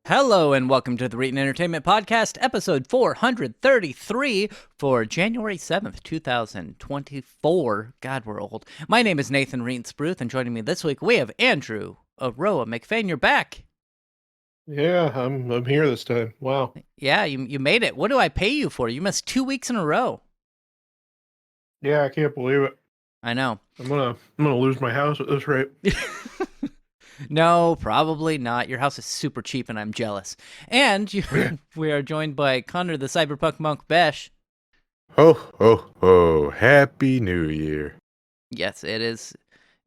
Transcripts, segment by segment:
Hello and welcome to the Reetin Entertainment Podcast, episode 433 for January 7th, 2024. God, we're old. My name is Nathan Reetin-Spruth, and joining me this week, we have Andrew Aroa McFain. You're back. Yeah, I'm here this time. Wow. Yeah, you made it. What do I pay you for? You missed 2 weeks in a row. Yeah, I can't believe it. I know. I'm gonna lose my house at this rate. No, probably not. Your house is super cheap, and I'm jealous. And we are joined by Connor, the cyberpunk monk, Besh. Ho, ho, ho. Happy New Year. Yes, it is.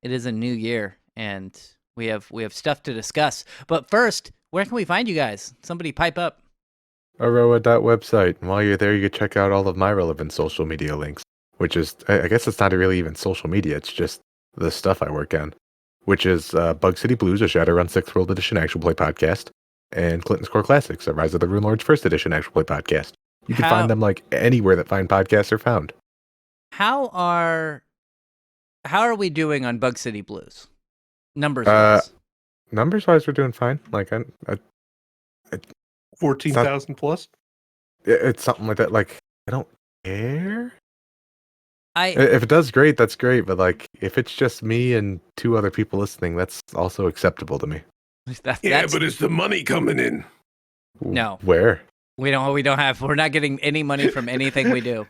It is a new year, and we have stuff to discuss. But first, where can we find you guys? Somebody pipe up. Aroa.website. And while you're there, you can check out all of my relevant social media links, which is, I guess it's not really even social media. It's just the stuff I work on, which is Bug City Blues, a Shadowrun 6th World Edition actual play podcast, and Clinton's Core Classics, a Rise of the Rune Lords 1st Edition actual play podcast. You can find them like anywhere that fine podcasts are found. How are we doing on Bug City Blues? Numbers-wise. Numbers-wise, we're doing fine. Like, 14,000 plus? It's something like that. Like, I don't care. If it does great, that's great. But like, if it's just me and 2 other people listening, that's also acceptable to me. But is the money coming in? No. Where? We're not getting any money from anything we do.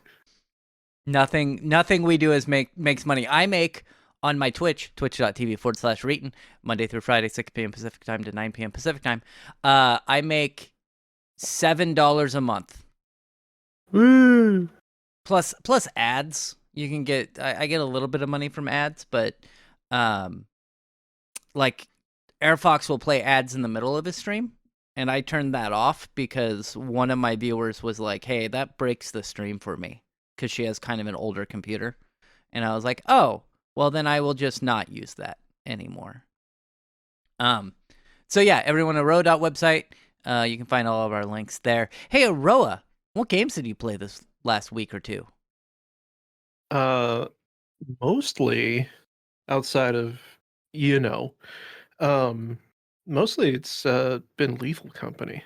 Nothing we do makes money. I make on my Twitch, twitch.tv/Reetin, Monday through Friday, 6 p.m. Pacific time to 9 p.m. Pacific time. I make $7 a month. Woo! Plus ads. You can get, I get a little bit of money from ads, but like AirFox will play ads in the middle of his stream, and I turned that off because one of my viewers was like, hey, that breaks the stream for me, because she has kind of an older computer. And I was like, oh, well then I will just not use that anymore. So yeah, everyone, Aroa.website, you can find all of our links there. Hey, Aroa, what games did you play this last week or two? Mostly outside of, mostly it's been Lethal Company.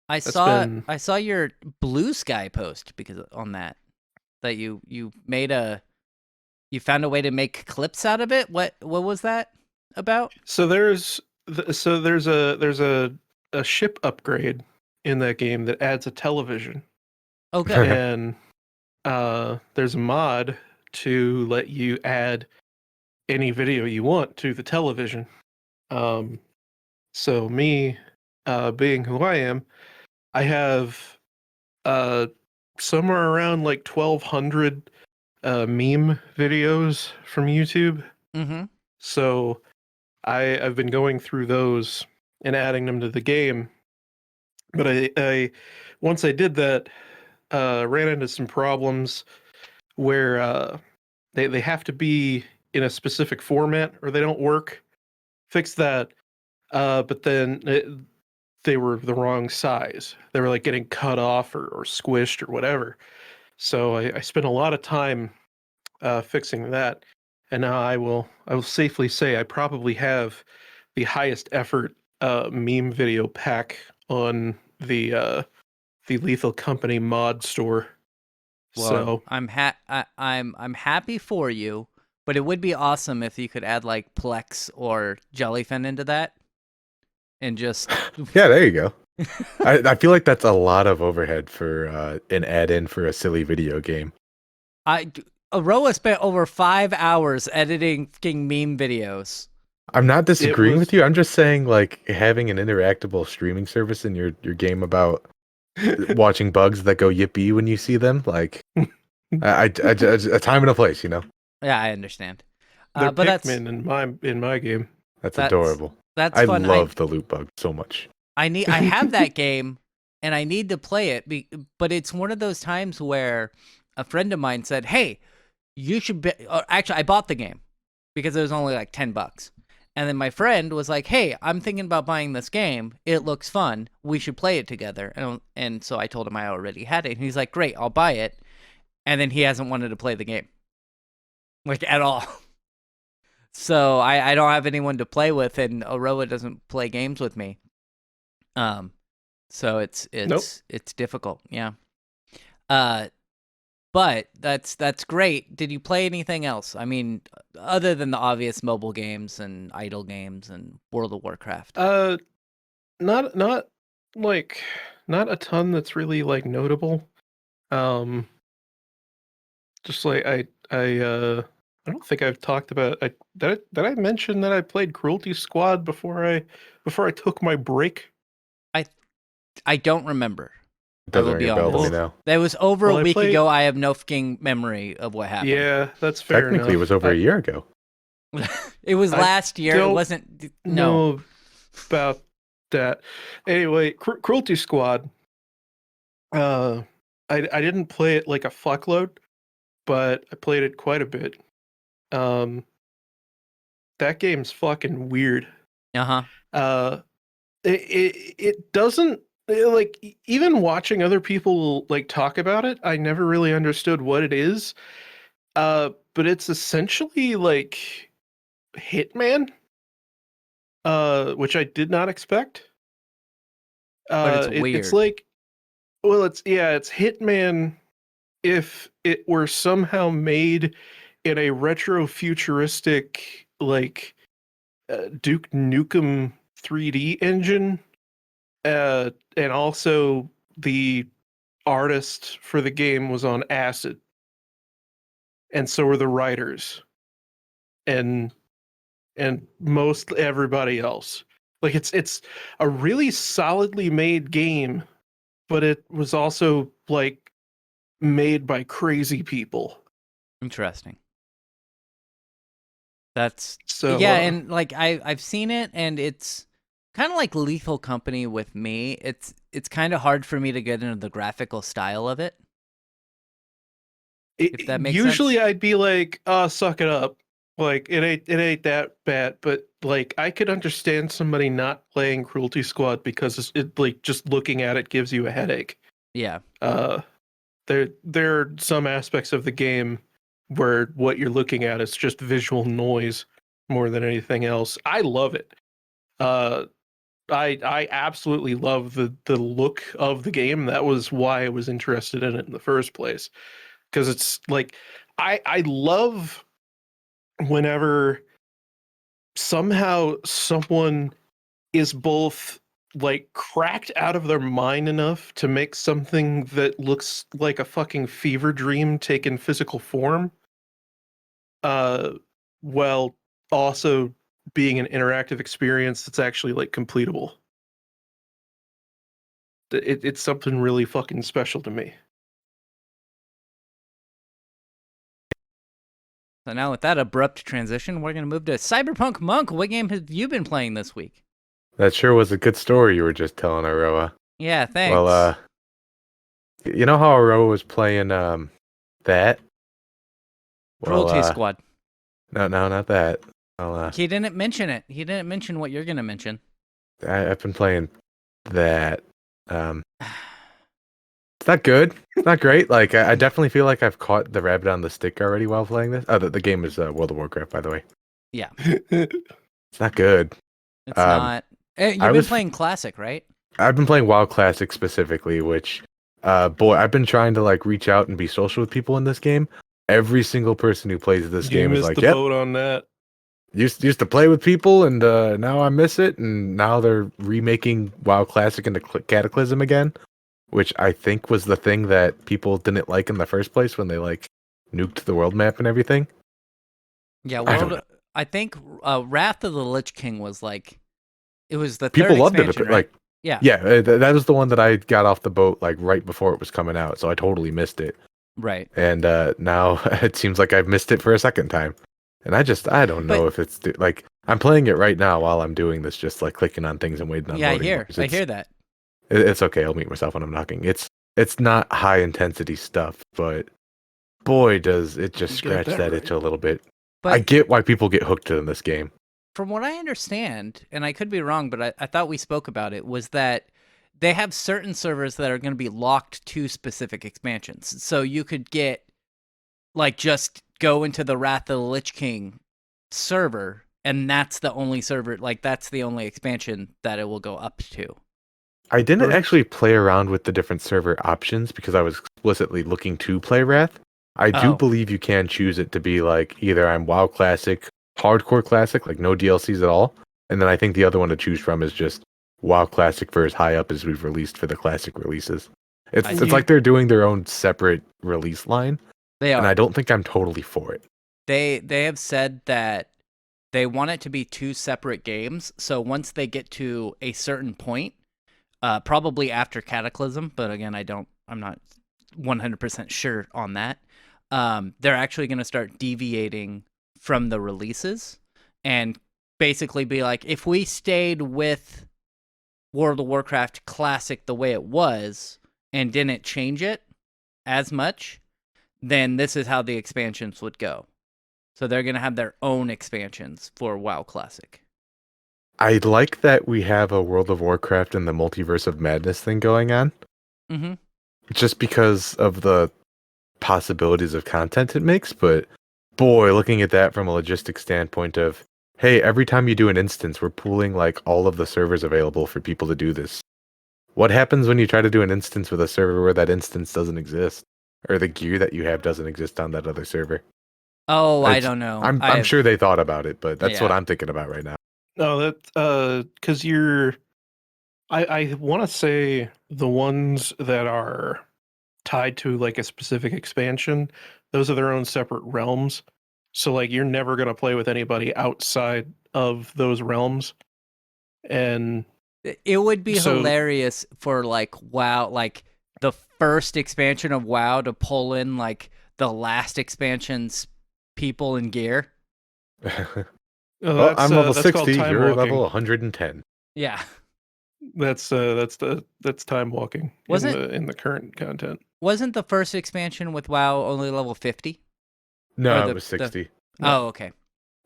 I saw your Blue Sky post because on that you found a way to make clips out of it. What was that about? So there's a ship upgrade in that game that adds a television. Okay. And there's a mod to let you add any video you want to the television. So me, being who I am, I have somewhere around like 1,200 meme videos from YouTube. Mm-hmm. So I've been going through those and adding them to the game. But I once I did that, ran into some problems where they have to be in a specific format or they don't work. Fixed that, but then they were the wrong size. They were like getting cut off or squished or whatever. So I spent a lot of time fixing that, and now I will safely say I probably have the highest effort meme video pack on the Lethal Company mod store. Well, so I'm happy for you, but it would be awesome if you could add like Plex or Jellyfin into that, and just yeah, there you go. I feel like that's a lot of overhead for an add-in for a silly video game. Aroa spent over 5 hours editing meme videos. I'm not disagreeing with you. I'm just saying, like, having an interactable streaming service in your game about watching bugs that go yippee when you see them, like, a time and a place, you know. Yeah, I understand. They're but Pikmin in my game. That's adorable. That's I fun. love the loot bug so much. I have that game, and I need to play it. But it's one of those times where a friend of mine said, "Hey, you should be." Actually, I bought the game, because it was only like $10. And then my friend was like, "Hey, I'm thinking about buying this game. It looks fun. We should play it together." And so I told him I already had it. And he's like, "Great, I'll buy it." And then he hasn't wanted to play the game, like, at all. So I don't have anyone to play with, and Aroa doesn't play games with me. So it's Nope. it's difficult, yeah. But that's great. Did you play anything else? I mean, other than the obvious mobile games and idle games and World of Warcraft. Not like not a ton that's really like notable. Just like I don't think I've talked about did I mention that I played Cruelty Squad before I took my break? I don't remember. I Doesn't will ring be a bell to me honest. now. That was over Well, a I week played- ago. I have no fucking memory of what happened. Yeah, that's fair Technically, enough. it was over a year ago. It was I last year. It don't wasn't. No. know about that. Anyway, Cruelty Squad. I didn't play it like a fuckload, but I played it quite a bit. That game's fucking weird. Uh-huh. It doesn't like even watching other people like talk about it, I never really understood what it is. But it's essentially like Hitman, which I did not expect. But it's It's weird. like, well, it's Hitman if it were somehow made in a retro futuristic like Duke Nukem 3D engine, and also the artist for the game was on acid, and so were the writers, and most everybody else. Like it's a really solidly made game, but it was also like made by crazy people. Interesting. That's So yeah, and like I've seen it, and it's kind of like Lethal Company with me. It's kind of hard for me to get into the graphical style of it. If that makes usually sense. I'd be like, "Oh, suck it up." Like it ain't that bad, but like I could understand somebody not playing Cruelty Squad because it like just looking at it gives you a headache. Yeah. There are some aspects of the game where what you're looking at is just visual noise more than anything else. I love it. I absolutely love the look of the game. That was why I was interested in it in the first place. Because it's like I love whenever somehow someone is both like cracked out of their mind enough to make something that looks like a fucking fever dream taken physical form, while also being an interactive experience that's actually like completable. It's something really fucking special to me. So now with that abrupt transition, we're gonna move to Cyberpunk Monk. What game have you been playing this week? That sure was a good story you were just telling, Aroa. Yeah, thanks. Well, you know how Aroa was playing that? Cruelty Squad. No, not that. Well, He didn't mention it. He didn't mention what you're gonna mention. I've been playing that. It's not good. It's not great. Like I definitely feel like I've caught the rabbit on the stick already while playing this. Oh, the game is World of Warcraft, by the way. Yeah, It's not good. it's not. You've been playing Classic, right? I've been playing WoW Classic specifically, which, boy, I've been trying to like reach out and be social with people in this game. Every single person who plays this game is like, the "Yep, boat on that." used to play with people, and now I miss it." And now they're remaking WoW Classic into Cataclysm again, which I think was the thing that people didn't like in the first place when they like nuked the world map and everything. Yeah, I don't know. I think Wrath of the Lich King was like, it was the People third loved it, expansion, but right? like, Yeah, that was the one that I got off the boat like right before it was coming out, so I totally missed it. right. And now it seems like I've missed it for a second time. And I don't know if it's like I'm playing it right now while I'm doing this, just like clicking on things and waiting on Yeah, loading bars. I hear that. It's okay. I'll mute myself when I'm knocking. It's not high intensity stuff, but boy, does it just You got scratch that that right. itch a little bit. I But get why people get hooked in this game. from what I understand, and I could be wrong, but I thought we spoke about it, was that they have certain servers that are going to be locked to specific expansions. So you could get, like, just go into the Wrath of the Lich King server, and that's the only server, like, that's the only expansion that it will go up to. I didn't Correct. actually play around with the different server options because I was explicitly looking to play Wrath. I do Oh. believe you can choose it to be like either I'm WoW Classic, Hardcore Classic, like no DLCs at all, and then I think the other one to choose from is just WoW Classic for as high up as we've released for the Classic releases. It's I it's see. like they're doing their own separate release line, They and are. I don't think I'm totally for it. They have said that they want it to be two separate games. So once they get to a certain point, probably after Cataclysm, but again, I'm not 100% sure on that. They're actually going to start deviating from the releases and basically be like, if we stayed with World of Warcraft Classic the way it was and didn't change it as much, then this is how the expansions would go. So they're going to have their own expansions for WoW Classic. I like that we have a World of Warcraft and the Multiverse of Madness thing going on, Mm-hmm. just because of the possibilities of content it makes. But boy, looking at that from a logistics standpoint of, hey, every time you do an instance, we're pooling like all of the servers available for people to do this. What happens when you try to do an instance with a server where that instance doesn't exist, or the gear that you have doesn't exist on that other server? Oh, I It's- don't know. I'm sure they thought about it, but that's what Yeah. I'm thinking about right now. No, that because I want to say the ones that are tied to like a specific expansion, those are their own separate realms. So like you're never gonna play with anybody outside of those realms. And It would be so hilarious for like WoW, like the first expansion of WoW to pull in like the last expansion's people and gear. Well, I'm level that's called 60. time You're walking. level 110. Yeah. That's time walking in the current content. Wasn't the first expansion with WoW only level 50? No, Or it was 60. Oh, okay.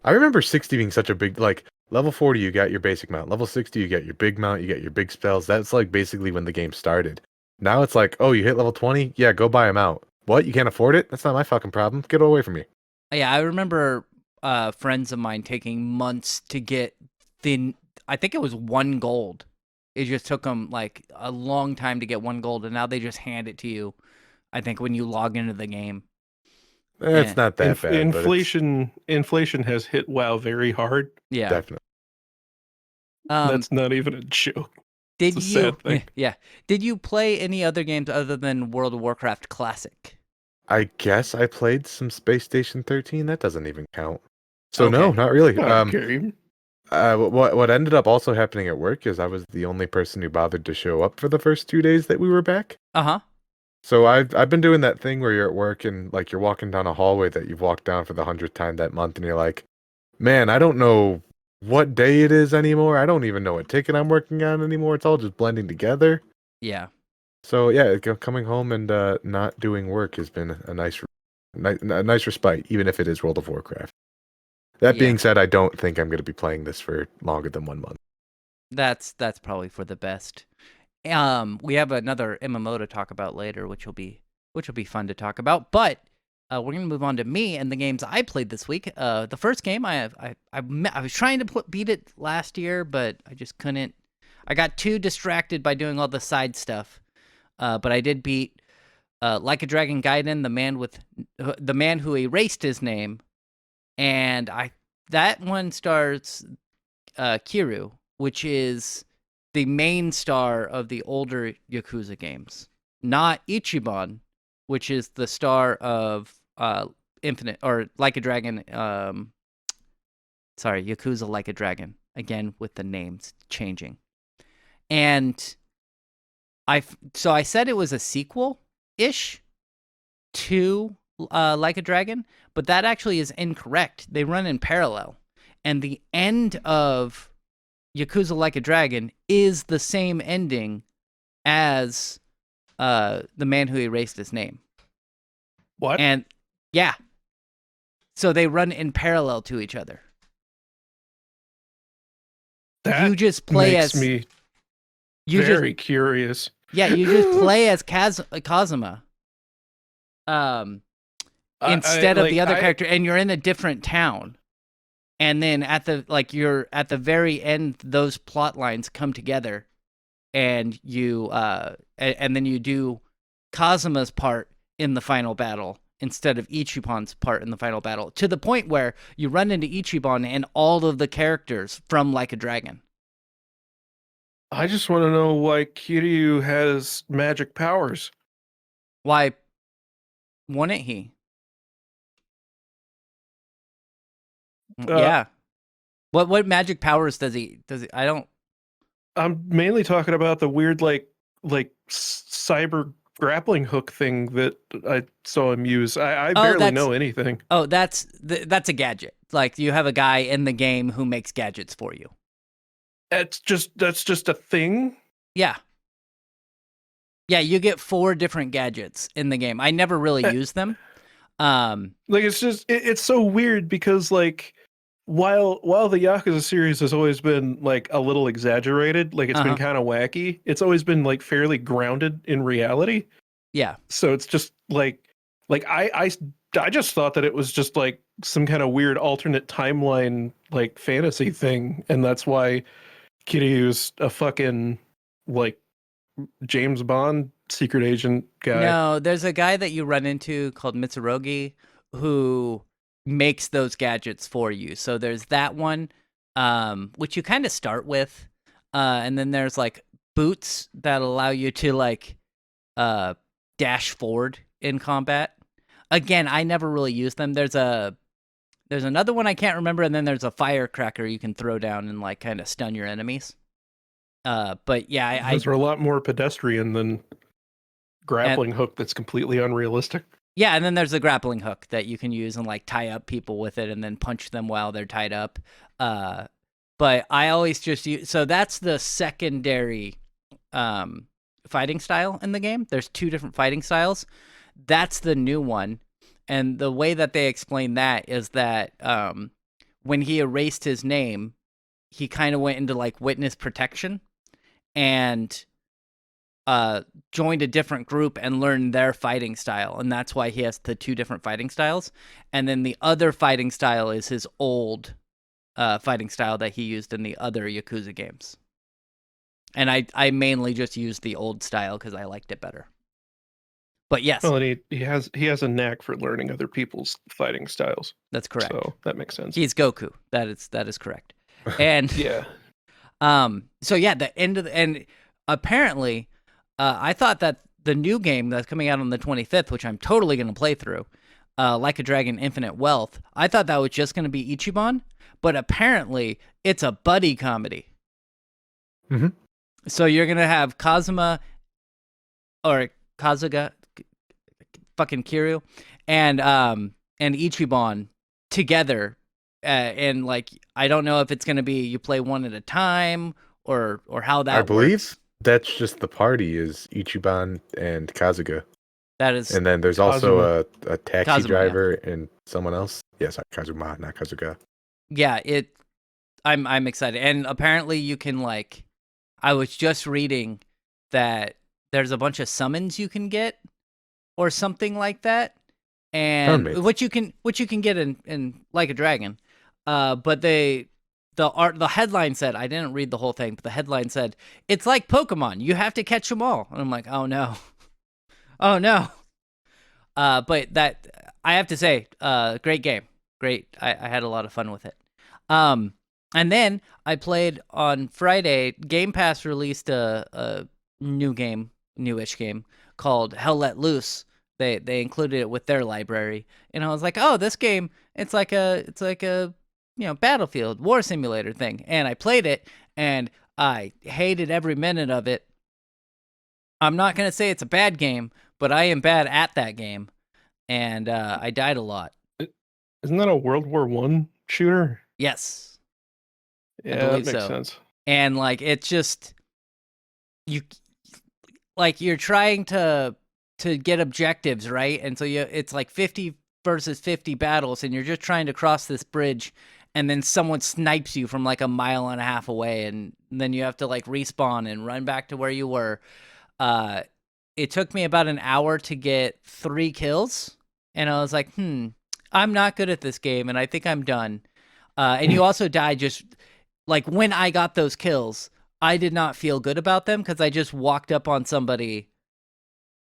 I remember 60 being such a big, like, level 40, you got your basic mount. Level 60, you get your big mount, you get your big spells. That's, like, basically when the game started. Now it's like, oh, you hit level 20? Yeah, go buy them out. What? You can't afford it? That's not my fucking problem. Get away from me. Yeah, I remember friends of mine taking months to get I think it was 1 gold. It just took them like a long time to get 1 gold, and now they just hand it to you, I think, when you log into the game. It's Yeah. not that bad, Inflation has hit WoW very hard. but Yeah. definitely. That's not even a joke. Did it's a you sad thing. Yeah. Did you play any other games other than World of Warcraft Classic? I guess I played some Space Station 13. That doesn't even count. So Okay. no, not really. Okay. What ended up also happening at work is I was the only person who bothered to show up for the first 2 days that we were back. Uh-huh. So I've been doing that thing where you're at work and like you're walking down a hallway that you've walked down for the 100th time that month, and you're like, man, I don't know what day it is anymore. I don't even know what ticket I'm working on anymore. It's all just blending together. Yeah. So yeah, coming home and not doing work has been a nice respite, even if it is World of Warcraft. That Yeah. being said, I don't think I'm going to be playing this for longer than 1 month. That's probably for the best. We have another MMO to talk about later, which will be fun to talk about. But we're gonna move on to me and the games I played this week. The first game I was trying to beat it last year, but I just couldn't. I got too distracted by doing all the side stuff. But I did beat Like a Dragon Gaiden, the man who erased his name, and that one stars Kiryu, which is the main star of the older Yakuza games, not Ichiban, which is the star of Infinite or Like a Dragon. Sorry, Yakuza Like a Dragon. Again with the names changing, and I said it was a sequel ish to Like a Dragon, but that actually is incorrect. They run in parallel, and the end of Yakuza Like a Dragon is the same ending as the man who erased his name. What? And yeah. So they run in parallel to each other. That you just play makes as me you very curious. Yeah, you just play as Kazuma. Instead of the other character, and you're in a different town. And then you're at the very end, those plot lines come together, and you and then you do Kazuma's part in the final battle instead of Ichiban's part in the final battle, to the point where you run into Ichiban and all of the characters from Like a Dragon. I just want to know why Kiryu has magic powers. Why wouldn't he? Yeah. What magic powers does he? I don't. I'm mainly talking about the weird like cyber grappling hook thing that I saw him use. I barely know anything. Oh, that's a gadget. Like, you have a guy in the game who makes gadgets for you. That's just a thing. Yeah. Yeah, you get 4 different gadgets in the game. I never really use them. Like, it's just it's so weird because like while the Yakuza series has always been like a little exaggerated, like it's been kind of wacky, it's always been like fairly grounded in reality. Yeah. So it's just like I just thought that it was just like some kind of weird alternate timeline like fantasy thing, and that's why Kiryu's a fucking like James Bond secret agent guy. No, there's a guy that you run into called Mitsurugi who makes those gadgets for you. So there's that one, which you kind of start with, and then there's like boots that allow you to like dash forward in combat. Again, I never really use them. There's another one I can't remember, and then there's a firecracker you can throw down and like kind of stun your enemies. But yeah, those are a lot more pedestrian than grappling hook that's completely unrealistic. Yeah, and then there's the grappling hook that you can use and like tie up people with it and then punch them while they're tied up. But I always just use, so that's the secondary fighting style in the game. There's 2 different fighting styles. That's the new one. And the way that they explain that is that when he erased his name, he kind of went into like witness protection and joined a different group and learned their fighting style. And that's why he has the 2 different fighting styles. And then the other fighting style is his old fighting style that he used in the other Yakuza games. And I mainly just used the old style because I liked it better. But yes. Well, and he has a knack for learning other people's fighting styles. That's correct. So that makes sense. He's Goku. That is correct. And yeah. So yeah, the end of and apparently I thought that the new game that's coming out on the 25th, which I'm totally going to play through, Like a Dragon Infinite Wealth, I thought that was just going to be Ichiban, but apparently it's a buddy comedy. Mm-hmm. So you're going to have Kazuma or Kazuga, fucking Kiryu, and Ichiban together. And like, I don't know if it's going to be you play one at a time or how that works. I believe that's just the party is Ichiban and Kazuga. That is, and then there's also a taxi Kazuma, driver and someone else. Yes, Kazuma, not Kazuga. Yeah, I'm excited, and apparently you can like, I was just reading that there's a bunch of summons you can get, or something like that, and which you can get in Like a Dragon, but the headline said, I didn't read the whole thing, but the headline said it's like Pokemon, you have to catch them all, and I'm like, oh no, oh no, but that I have to say, great game, great, I had a lot of fun with it. And then I played on Friday. Game Pass released a newish game called Hell Let Loose. They included it with their library, and I was like, oh, this game, it's like a Battlefield war simulator thing. And I played it, and I hated every minute of it. I'm not gonna say it's a bad game, but I am bad at that game, and I died a lot. Isn't that a World War I shooter? Yes. Yeah, that makes sense. And like, it's just you're trying to get objectives, right? And so it's like 50 versus 50 battles, and you're just trying to cross this bridge, and then someone snipes you from like a mile and a half away, and then you have to like respawn and run back to where you were. It took me about an hour to get 3 kills, and I was like, I'm not good at this game, and I think I'm done. And you also die just like when I got those kills, I did not feel good about them because I just walked up on somebody.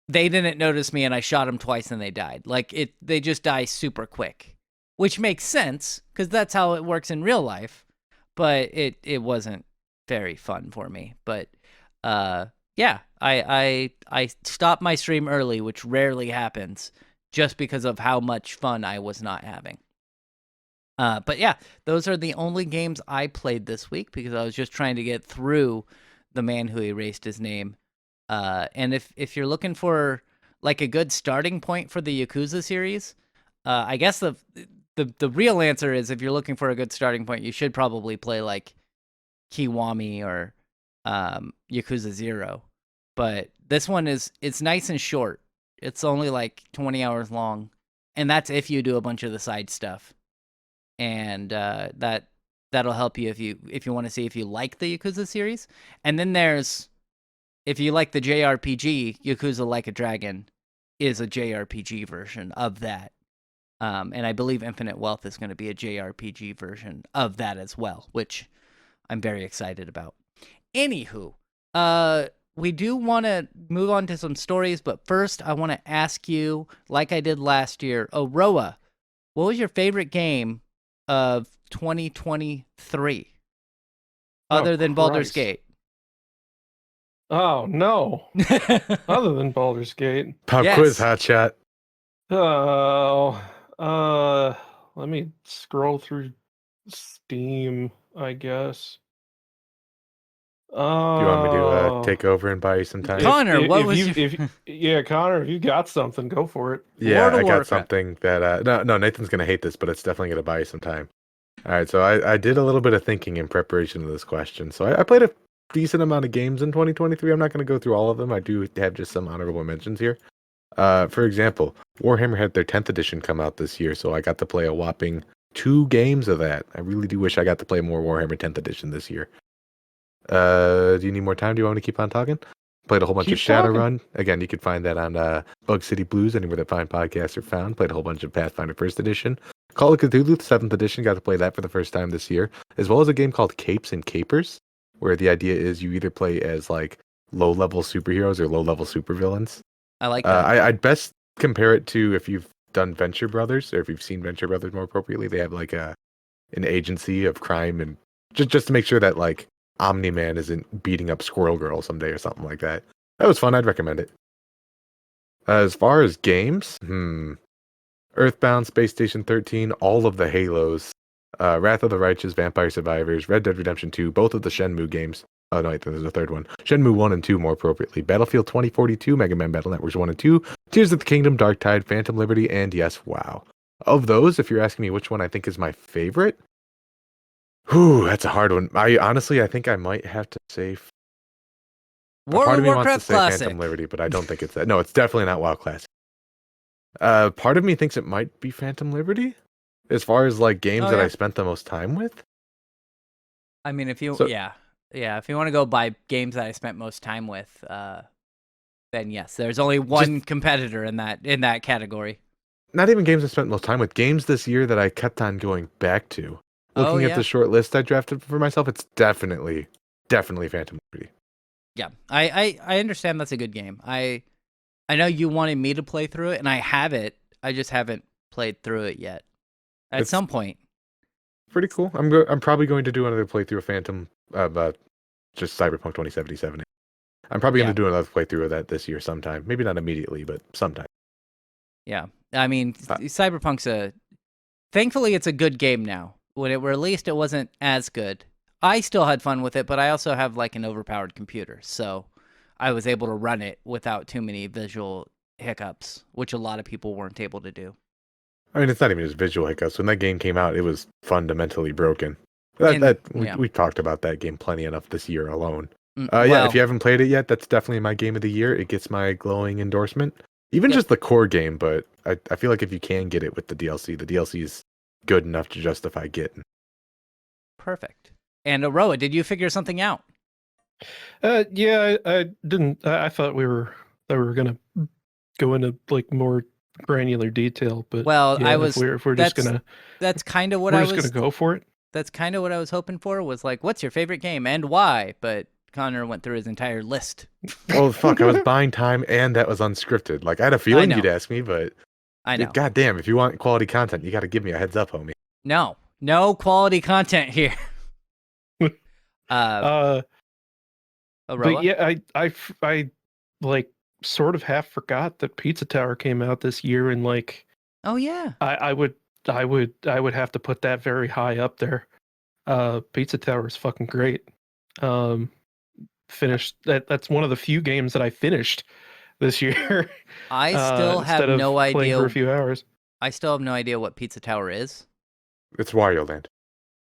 They didn't notice me, and I shot them twice, and they died. Like they just die super quick, which makes sense because that's how it works in real life. But it wasn't very fun for me. But yeah, I stopped my stream early, which rarely happens, just because of how much fun I was not having. But yeah, those are the only games I played this week because I was just trying to get through The Man Who Erased His Name. And if you're looking for like a good starting point for the Yakuza series, I guess the real answer is if you're looking for a good starting point, you should probably play like Kiwami or Yakuza 0. But this one it's nice and short. It's only like 20 hours long, and that's if you do a bunch of the side stuff. And that'll help you if you want to see if you like the Yakuza series. And then there's if you like the JRPG, Yakuza Like a Dragon is a JRPG version of that. And I believe Infinite Wealth is going to be a JRPG version of that as well, which I'm very excited about. Anywho, we do want to move on to some stories, but first I want to ask you, like I did last year, Roa, what was your favorite game of 2023 other than Baldur's Christ. Gate? Oh no! Other than Baldur's Gate. Pop Yes. quiz, hot chat. Oh, let me scroll through Steam, I guess. Do you want me to take over and buy you some time? Connor, what was yeah, Connor, if you got something, go for it. Yeah, World of I got Warcraft. something that no, Nathan's gonna hate this, but it's definitely gonna buy you some time. All right, so I did a little bit of thinking in preparation of this question. So I played a decent amount of games in 2023. I'm not gonna go through all of them. I do have just some honorable mentions here. For example, Warhammer had their 10th edition come out this year, so I got to play a whopping 2 games of that. I really do wish I got to play more Warhammer 10th edition this year. Do you need more time? Do you want me to keep on talking? Played a whole bunch of Shadowrun. Again, you can find that on Bug City Blues, anywhere that fine podcasts are found. Played a whole bunch of Pathfinder 1st Edition. Call of Cthulhu 7th Edition, got to play that for the first time this year. As well as a game called Capes and Capers, where the idea is you either play as like low-level superheroes or low-level supervillains. I like that. I'd best compare it to if you've done Venture Brothers, or if you've seen Venture Brothers more appropriately. They have like an agency of crime, and just to make sure that like Omni-Man isn't beating up Squirrel Girl someday or something like that. That was fun. I'd recommend it. As far as games, Earthbound, Space Station 13, all of the Halos, Wrath of the Righteous, Vampire Survivors, Red Dead Redemption 2, both of the Shenmue games. Oh, no, wait, there's a third one. Shenmue 1 and 2, more appropriately. Battlefield 2042, Mega Man Battle Networks 1 and 2, Tears of the Kingdom, Dark Tide, Phantom Liberty, and yes, WoW. Of those, if you're asking me which one I think is my favorite, that's a hard one. I think I might have to say World of Warcraft Classic. Phantom Liberty, but I don't think it's that. No, it's definitely not WoW Classic. Part of me thinks it might be Phantom Liberty, as far as like games that I spent the most time with. I mean, if you if you want to go by games that I spent most time with, then yes, there's only one competitor in that category. Not even games I spent most time with. Games this year that I kept on going back to. Looking at the short list I drafted for myself, it's definitely Phantom Liberty. Yeah, I understand that's a good game. I know you wanted me to play through it, and I have it. I just haven't played through it yet. At some point. Pretty cool. I'm probably going to do another playthrough of Phantom, just Cyberpunk 2077. I'm probably going to do another playthrough of that this year sometime. Maybe not immediately, but sometime. Yeah, I mean, Cyberpunk's thankfully it's a good game now. When it released, it wasn't as good. I still had fun with it, but I also have like an overpowered computer, so I was able to run it without too many visual hiccups, which a lot of people weren't able to do. I mean, it's not even just visual hiccups. When that game came out, it was fundamentally broken. We talked about that game plenty enough this year alone. If you haven't played it yet, that's definitely my game of the year. It gets my glowing endorsement. Even Yep. just the core game, but I feel like if you can get it with the DLC is good enough to justify getting. Perfect. And Aroa, did you figure something out? Yeah, I didn't. I thought we were gonna go into like more granular detail, but Well, yeah, if we're just gonna that's kind of what we're I just gonna was go for it. that's kind of what I was hoping for, was like, what's your favorite game and why? But Connor went through his entire list. Well, fuck, I was buying time and that was unscripted. Like I had a feeling know. you'd ask me, but I know. goddamn, if you want quality content, you got to give me a heads up, homie. No quality content here. But Aroa? yeah, I like sort of half forgot that Pizza Tower came out this year, and like Oh yeah. I would have to put that very high up there. Pizza Tower is fucking great. Um, finished that's one of the few games that I finished this year. I still have Instead of no playing for a idea. few hours. I still have no idea what Pizza Tower is. It's Wario Land.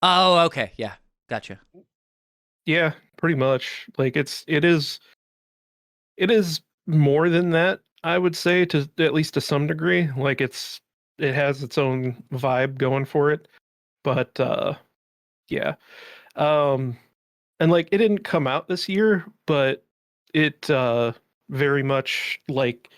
Oh, okay. Yeah. Gotcha. Yeah, pretty much. Like it is more than that, I would say, to at least to some degree. Like it has its own vibe going for it. But yeah. Um and like it didn't come out this year, but it very much like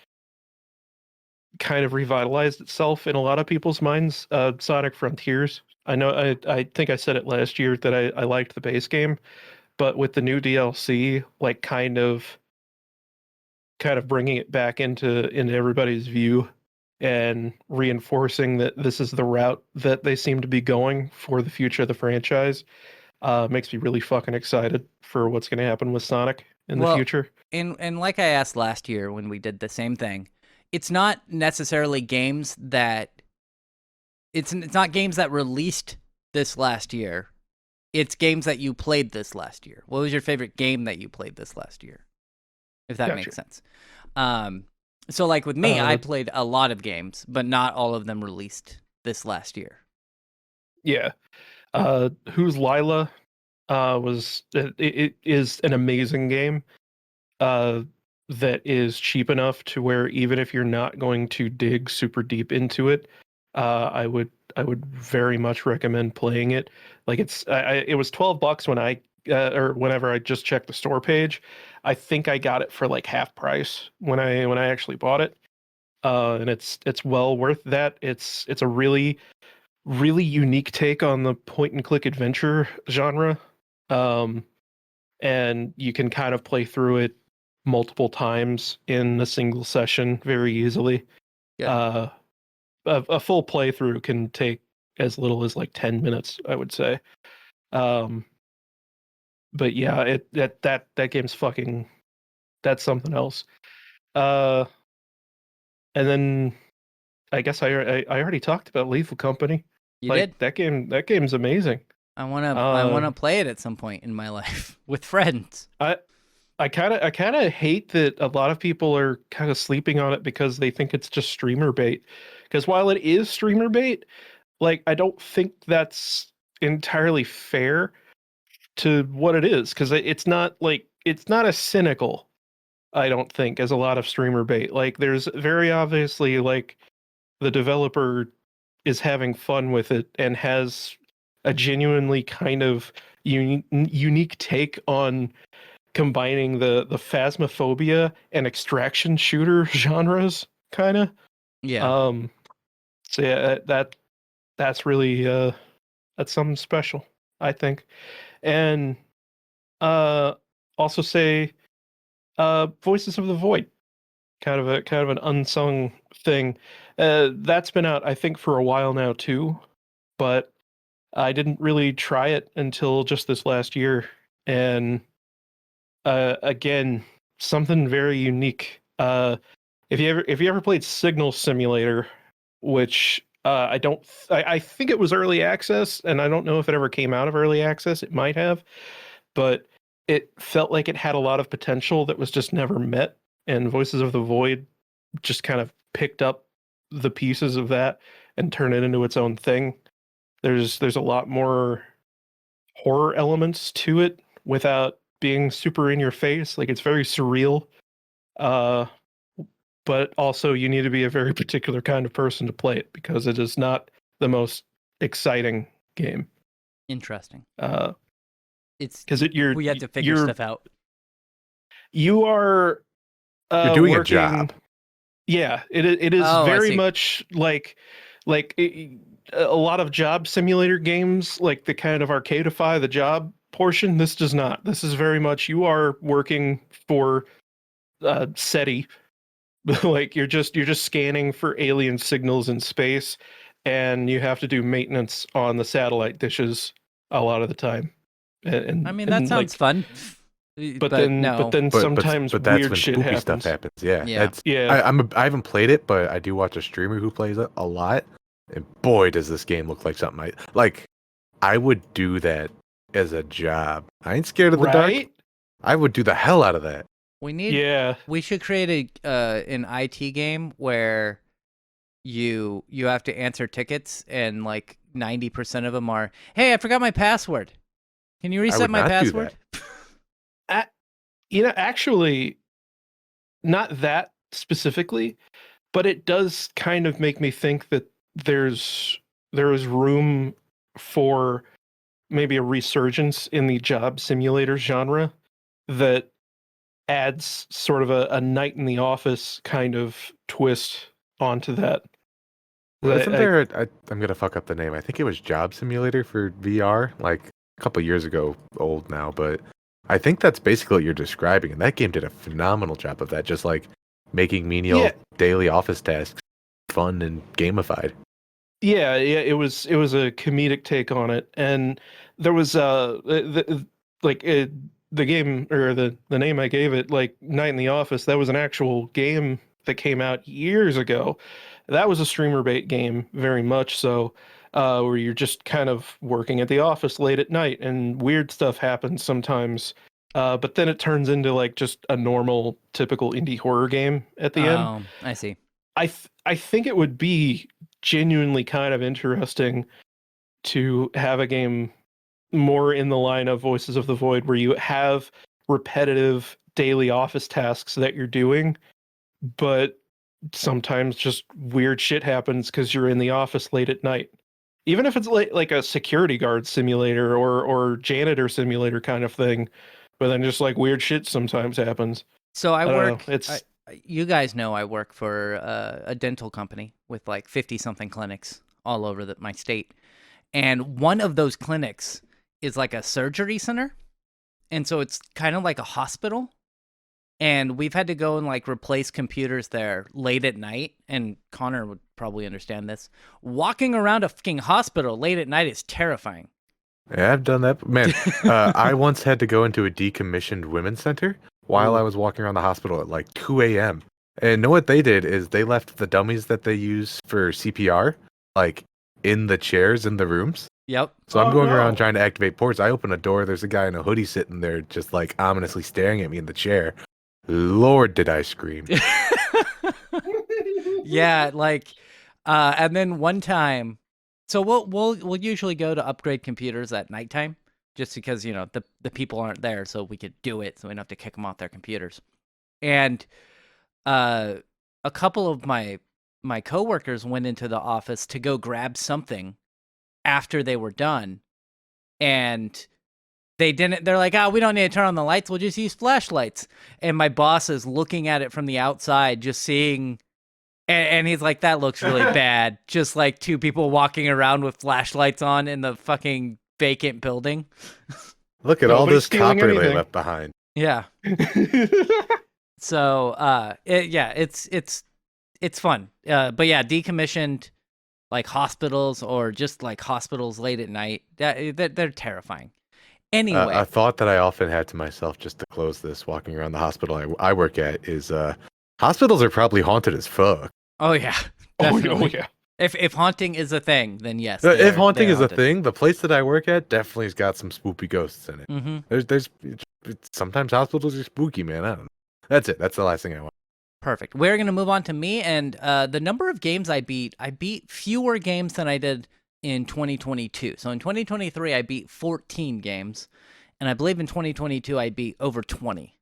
kind of revitalized itself in a lot of people's minds. Sonic Frontiers. I think I said it last year that I liked the base game, but with the new DLC, like kind of bringing it back into everybody's view and reinforcing that this is the route that they seem to be going for the future of the franchise, makes me really fucking excited for what's going to happen with Sonic in the Well, future. and like I asked last year when we did the same thing, it's not necessarily games that it's not games that released this last year. It's games that you played this last year. What was your favorite game that you played this last year? If that Gotcha. makes sense. So like with me, I Uh, played a lot of games, but not all of them released this last year. yeah. Who's Lila? It is an amazing game. Uh, that is cheap enough to where even if you're not going to dig super deep into it, I would very much recommend playing it. Like it was $12 when I or whenever I just checked the store page. I think I got it for like half price when I actually bought it. And it's well worth that. It's a really unique take on the point and click adventure genre. Um, and you can kind of play through it multiple times in a single session very easily. Yeah. A full playthrough can take as little as like 10 minutes, I would say. Um, but yeah, that game's fucking, that's something else. Uh, and then I guess I already talked about Lethal Company. You Like did? that game's amazing. I wanna play it at some point in my life with friends. I kind of hate that a lot of people are kind of sleeping on it because they think it's just streamer bait. Because while it is streamer bait, like I don't think that's entirely fair to what it is. Because it's not as cynical, I don't think, as a lot of streamer bait. Like there's very obviously like the developer is having fun with it and has a genuinely kind of unique take on combining the phasmophobia and extraction shooter genres, kind of. Yeah. So yeah, that's really that's something special, I think. And uh also say Voices of the Void, kind of an unsung thing. That's been out I think for a while now too, but I didn't really try it until just this last year. And again, something very unique. If you ever played Signal Simulator, which I think it was early access, and I don't know if it ever came out of early access. It might have, but it felt like it had a lot of potential that was just never met. And Voices of the Void just kind of picked up the pieces of that and turned it into its own thing. There's a lot more horror elements to it without being super in your face. Like it's very surreal. Uh, but also you need to be a very particular kind of person to play it because it is not the most exciting game. Interesting. It's Because we have to figure stuff out. You are You're doing working, a job. Yeah, it is Oh, I very see. much like a lot of job simulator games, like the kind of arcadeify the job portion. This does not. This is very much you are working for SETI. Like you're just scanning for alien signals in space, and you have to do maintenance on the satellite dishes a lot of the time. I mean, that sounds fun. But then no. sometimes but that's weird when shit spooky happens. stuff happens. Yeah, Yeah. that's Yeah. I haven't played it, but I do watch a streamer who plays it a lot, and boy, does this game look like something I would do that as a job. I ain't scared of the dark. Right? I would do the hell out of that. We should create an IT game where you have to answer tickets, and like 90% of them are, "Hey, I forgot my password. Can you reset would my not do password?" Actually, not that specifically, but it does kind of make me think that there is room for maybe a resurgence in the job simulator genre that adds sort of a night in the office kind of twist onto that. Well, isn't there? I'm gonna fuck up the name. I think it was Job Simulator for VR, like a couple years ago, old now, but I think that's basically what you're describing, and that game did a phenomenal job of that, just like making menial daily office tasks fun and gamified. Yeah, it was a comedic take on it, and there was the game or the name I gave it, like Night in the Office. That was an actual game that came out years ago. That was a streamer bait game, very much so, where you're just kind of working at the office late at night, and weird stuff happens sometimes. But then it turns into like just a normal, typical indie horror game at the end. Oh, I see. I think it would be genuinely kind of interesting to have a game more in the line of Voices of the Void, where you have repetitive daily office tasks that you're doing, but sometimes just weird shit happens because you're in the office late at night. Even if it's like a security guard simulator or janitor simulator kind of thing, but then just like weird shit sometimes happens. So I don't work. know, it's You guys know I work for a dental company with like 50-something clinics all over my state, and one of those clinics is like a surgery center, and so it's kind of like a hospital. And we've had to go and like replace computers there late at night, and Connor would probably understand this. Walking around a fucking hospital late at night is terrifying. Yeah, I've done that, man. I once had to go into a decommissioned women's center while I was walking around the hospital at like 2 a.m. And know what they did is they left the dummies that they use for CPR like in the chairs in the rooms. Yep. So I'm going around trying to activate ports. I open a door. There's a guy in a hoodie sitting there just like ominously staring at me in the chair. Lord, did I scream. Yeah, like, and then one time, so we'll usually go to upgrade computers at nighttime, just because the people aren't there, so we could do it, so we don't have to kick them off their computers. And a couple of my coworkers went into the office to go grab something after they were done, and they didn't. They're like, "Oh, we don't need to turn on the lights. We'll just use flashlights." And my boss is looking at it from the outside, just seeing, and he's like, "That looks really bad." Just like two people walking around with flashlights on in the fucking vacant building. Look at all this copper they left behind. Yeah. So, it's fun. But yeah, decommissioned like hospitals or just like hospitals late at night. They're terrifying. Anyway, a thought that I often had to myself just to close this, walking around the hospital I work at, is hospitals are probably haunted as fuck. Oh yeah, definitely. Oh yeah. If haunting is a thing, then yes. If haunting is a thing, the place that I work at definitely has got some spooky ghosts in it. Mm-hmm. There's sometimes hospitals are spooky, man. I don't know. That's it. That's the last thing I want. Perfect. We're gonna move on to me and the number of games I beat. I beat fewer games than I did in 2022. So in 2023, I beat 14 games, and I believe in 2022 I beat over 20.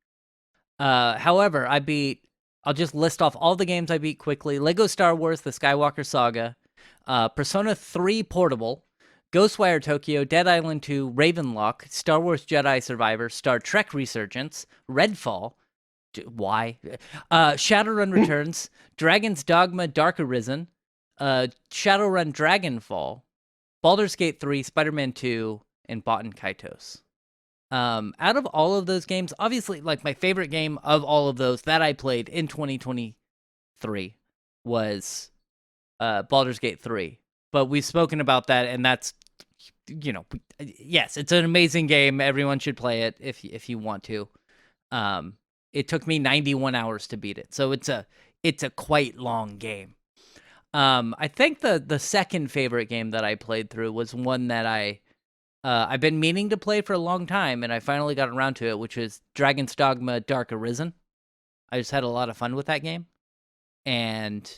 However, I beat I'll just list off all the games I beat quickly. Lego Star Wars: The Skywalker Saga, Persona 3 Portable, Ghostwire Tokyo, Dead Island 2, Ravenlock, Star Wars Jedi Survivor, Star Trek Resurgence, Redfall. Why? Shadowrun Returns, Dragon's Dogma Dark Arisen, Shadowrun Dragonfall, Baldur's Gate 3, Spider-Man 2, and Baten Kaitos. Out of all of those games, obviously, like, my favorite game of all of those that I played in 2023 was Baldur's Gate 3. But we've spoken about that, and that's, yes, it's an amazing game. Everyone should play it if you want to. It took me 91 hours to beat it, so it's a quite long game. I think the second favorite game that I played through was one that I've been meaning to play for a long time, and I finally got around to it, which is Dragon's Dogma Dark Arisen. I just had a lot of fun with that game, and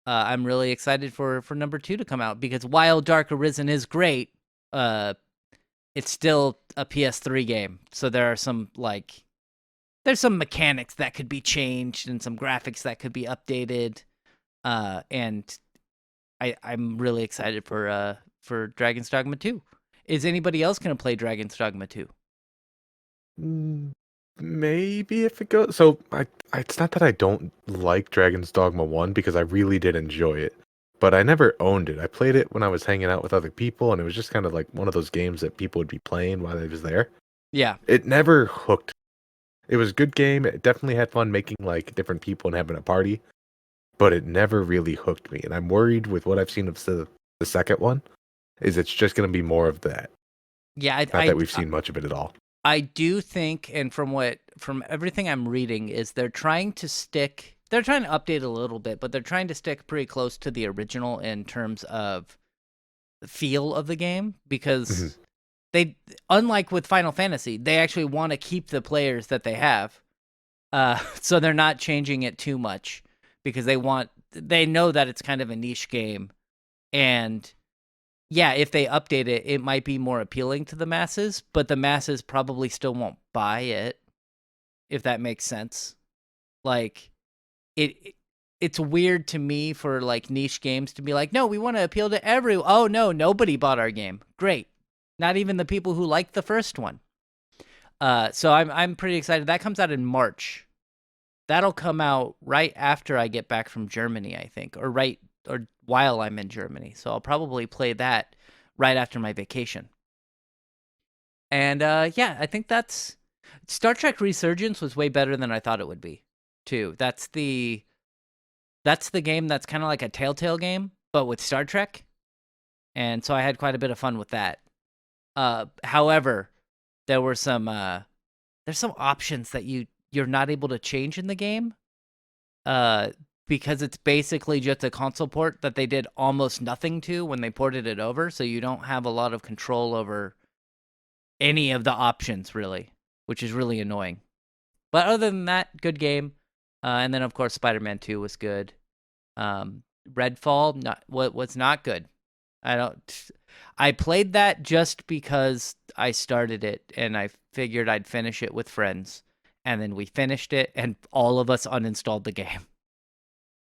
I'm really excited for number 2 to come out, because while Dark Arisen is great, it's still a PS3 game, so there's some mechanics that could be changed and some graphics that could be updated, and I'm really excited for Dragon's Dogma 2. Is anybody else going to play Dragon's Dogma 2? Maybe if it goes. So it's not that I don't like Dragon's Dogma 1, because I really did enjoy it, but I never owned it. I played it when I was hanging out with other people, and it was just kind of like one of those games that people would be playing while I was there. Yeah. It never hooked. It was a good game. It definitely had fun making like different people and having a party, but it never really hooked me. And I'm worried with what I've seen of the second one, is it's just going to be more of that. Yeah, Not that we've seen much of it at all. I do think, and from everything I'm reading, is they're trying to update a little bit, but they're trying to stick pretty close to the original in terms of the feel of the game, because they, unlike with Final Fantasy, they actually want to keep the players that they have. So they're not changing it too much, because they know that it's kind of a niche game, and yeah, if they update it, it might be more appealing to the masses, but the masses probably still won't buy it, if that makes sense. Like, it's weird to me for like niche games to be like, no, we want to appeal to everyone. Oh no, nobody bought our game. Great, not even the people who liked the first one. So I'm pretty excited. That comes out in March. That'll come out right after I get back from Germany, I think, or while I'm in Germany. So I'll probably play that right after my vacation. And yeah, I think that's Star Trek Resurgence was way better than I thought it would be, too. That's the game that's kind of like a Telltale game, but with Star Trek. And so I had quite a bit of fun with that. However, there's some options that you're not able to change in the game. Because it's basically just a console port that they did almost nothing to when they ported it over, so you don't have a lot of control over any of the options, really, which is really annoying. But other than that, good game. And then, of course, Spider-Man 2 was good. Redfall was not good. I played that just because I started it, and I figured I'd finish it with friends. And then we finished it, and all of us uninstalled the game,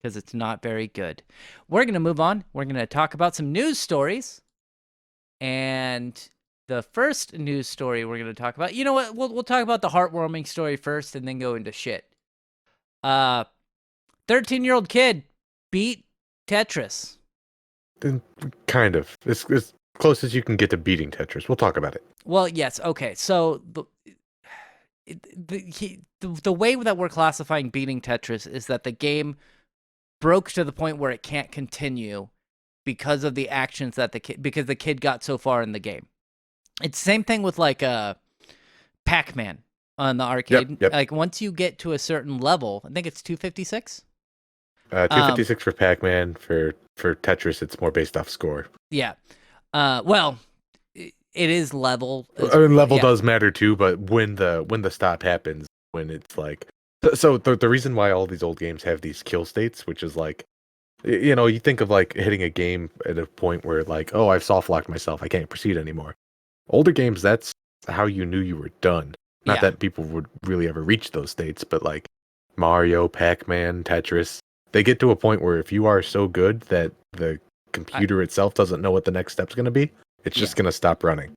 because it's not very good. We're going to move on. We're going to talk about some news stories. And the first news story we're going to talk about, you know what? We'll talk about the heartwarming story first and then go into shit. 13-year-old kid beat Tetris. Kind of. It's as close as you can get to beating Tetris. We'll talk about it. Well, yes. Okay. So the way that we're classifying beating Tetris is that the game broke to the point where it can't continue because of the actions that because the kid got so far in the game. It's the same thing with like Pac-Man on the arcade. Yep. Like once you get to a certain level, I think it's 256. 256 for Pac-Man. For Tetris, it's more based off score. Yeah. Well, it is level. I mean, level does matter too, but when the stop happens, when it's like. So the reason why all these old games have these kill states, which is like, you think of like hitting a game at a point where like, oh, I've soft locked myself, I can't proceed anymore. Older games, that's how you knew you were done. Not that people would really ever reach those states, but like Mario, Pac-Man, Tetris, they get to a point where if you are so good that the computer itself doesn't know what the next step's going to be, it's just going to stop running.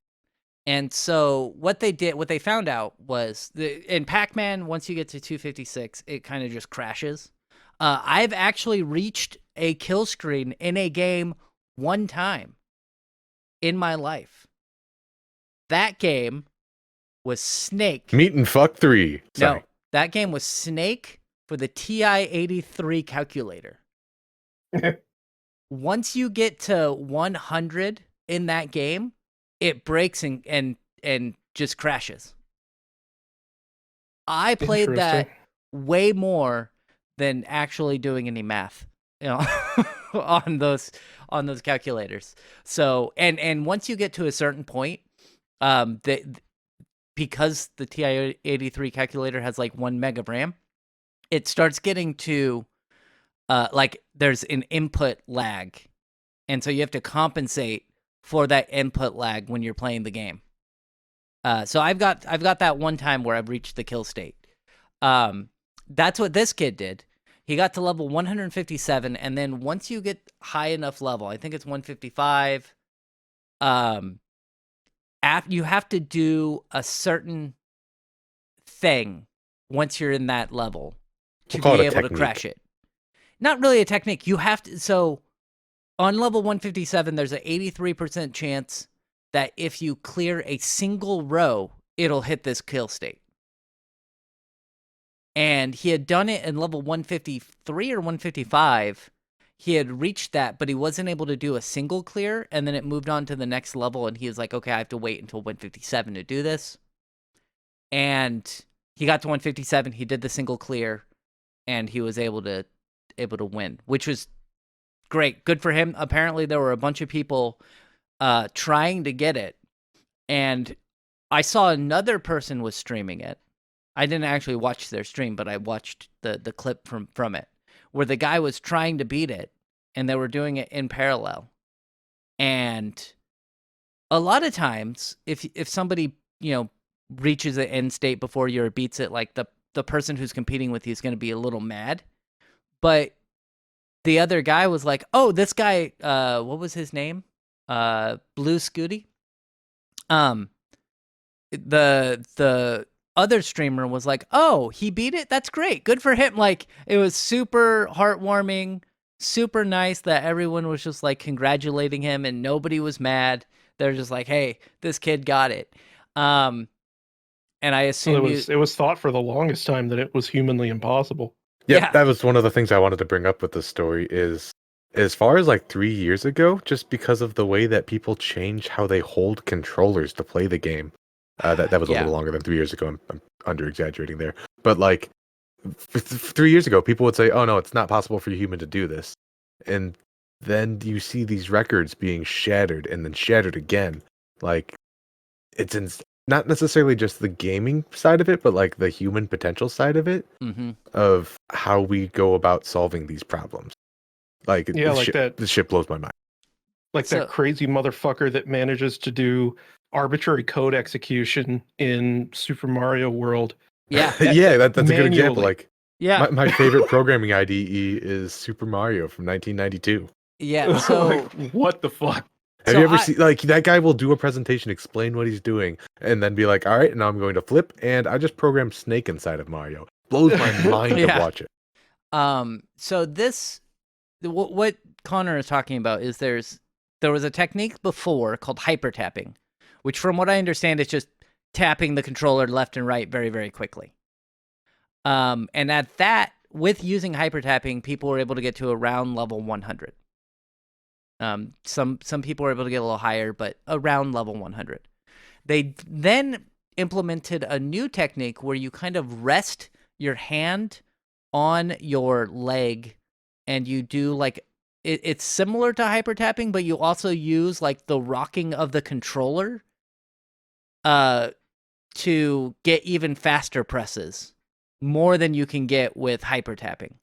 And so what they found out was in Pac-Man, once you get to 256, it kind of just crashes. I've actually reached a kill screen in a game one time in my life. That game was Snake. Meat and Fuck 3. Sorry. No, that game was Snake for the TI-83 calculator. Once you get to 100 in that game, it breaks and just crashes. I played that way more than actually doing any math, on those calculators. So and once you get to a certain point, because the TI-83 calculator has like 1 meg of RAM, it starts getting to like there's an input lag, and so you have to compensate for that input lag when you're playing the game. So I've got that one time where I've reached the kill state. That's what this kid did. He got to level 157, and then once you get high enough level, I think it's 155, you have to do a certain thing once you're in that level to be able to crash it. Not really a technique. You have to. So on level 157, there's an 83% chance that if you clear a single row, it'll hit this kill state. And he had done it in level 153 or 155. He had reached that, but he wasn't able to do a single clear, and then it moved on to the next level, and he was like, okay, I have to wait until 157 to do this. And he got to 157, he did the single clear, and he was able to win, which was great. Good for him. Apparently, there were a bunch of people trying to get it, and I saw another person was streaming it. I didn't actually watch their stream, but I watched the clip from it, where the guy was trying to beat it, and they were doing it in parallel. And a lot of times, if somebody, reaches the end state before you or beats it, like the person who's competing with you is going to be a little mad. But the other guy was like, oh, this guy, what was his name? Blue Scooty. The other streamer was like, oh, he beat it? That's great. Good for him. Like, it was super heartwarming, super nice that everyone was just like congratulating him and nobody was mad. They're just like, hey, this kid got it. And I assume it was thought for the longest time that it was humanly impossible. Yeah, that was one of the things I wanted to bring up with this story is as far as like 3 years ago, just because of the way that people change how they hold controllers to play the game. That was a little longer than 3 years ago. I'm under exaggerating there. But like 3 years ago, people would say, oh no, it's not possible for a human to do this. And then you see these records being shattered and then shattered again. Like it's not necessarily just the gaming side of it, but like the human potential side of it, of how we go about solving these problems. Like, this shit blows my mind. Like that crazy motherfucker that manages to do arbitrary code execution in Super Mario World. Yeah. Yeah, that's a good example. Like, yeah, my favorite programming IDE is Super Mario from 1992. Yeah, so like, what the fuck? Have you ever seen, like, that guy will do a presentation, explain what he's doing, and then be like, all right, now I'm going to flip, and I just programmed Snake inside of Mario. Blows my mind to watch it. So what Connor is talking about is there was a technique before called hyper tapping, which from what I understand is just tapping the controller left and right very, very quickly. And at that, with using hyper tapping, people were able to get to around level 100. Some people were able to get a little higher, but around level 100. They then implemented a new technique where you kind of rest your hand on your leg and you do like, it's similar to hyper tapping, but you also use like the rocking of the controller to get even faster presses, more than you can get with hyper tapping.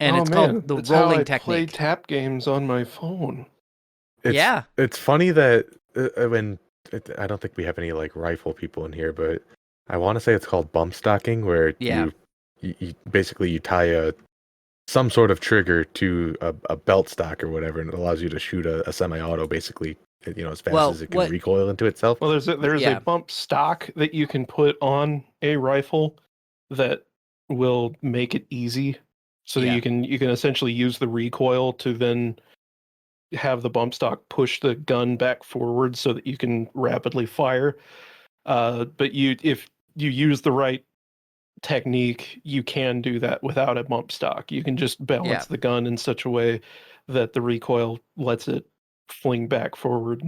And it's called the rolling technique. I play tap games on my phone. It's funny that I don't think we have any like rifle people in here, but I want to say it's called bump stocking, where basically you tie some sort of trigger to a belt stock or whatever, and it allows you to shoot a semi-auto basically, as fast as it can recoil into itself. Well, there's a bump stock that you can put on a rifle that will make it easy, so that you can essentially use the recoil to then have the bump stock push the gun back forward so that you can rapidly fire. But if you use the right technique, you can do that without a bump stock. You can just balance the gun in such a way that the recoil lets it fling back forward.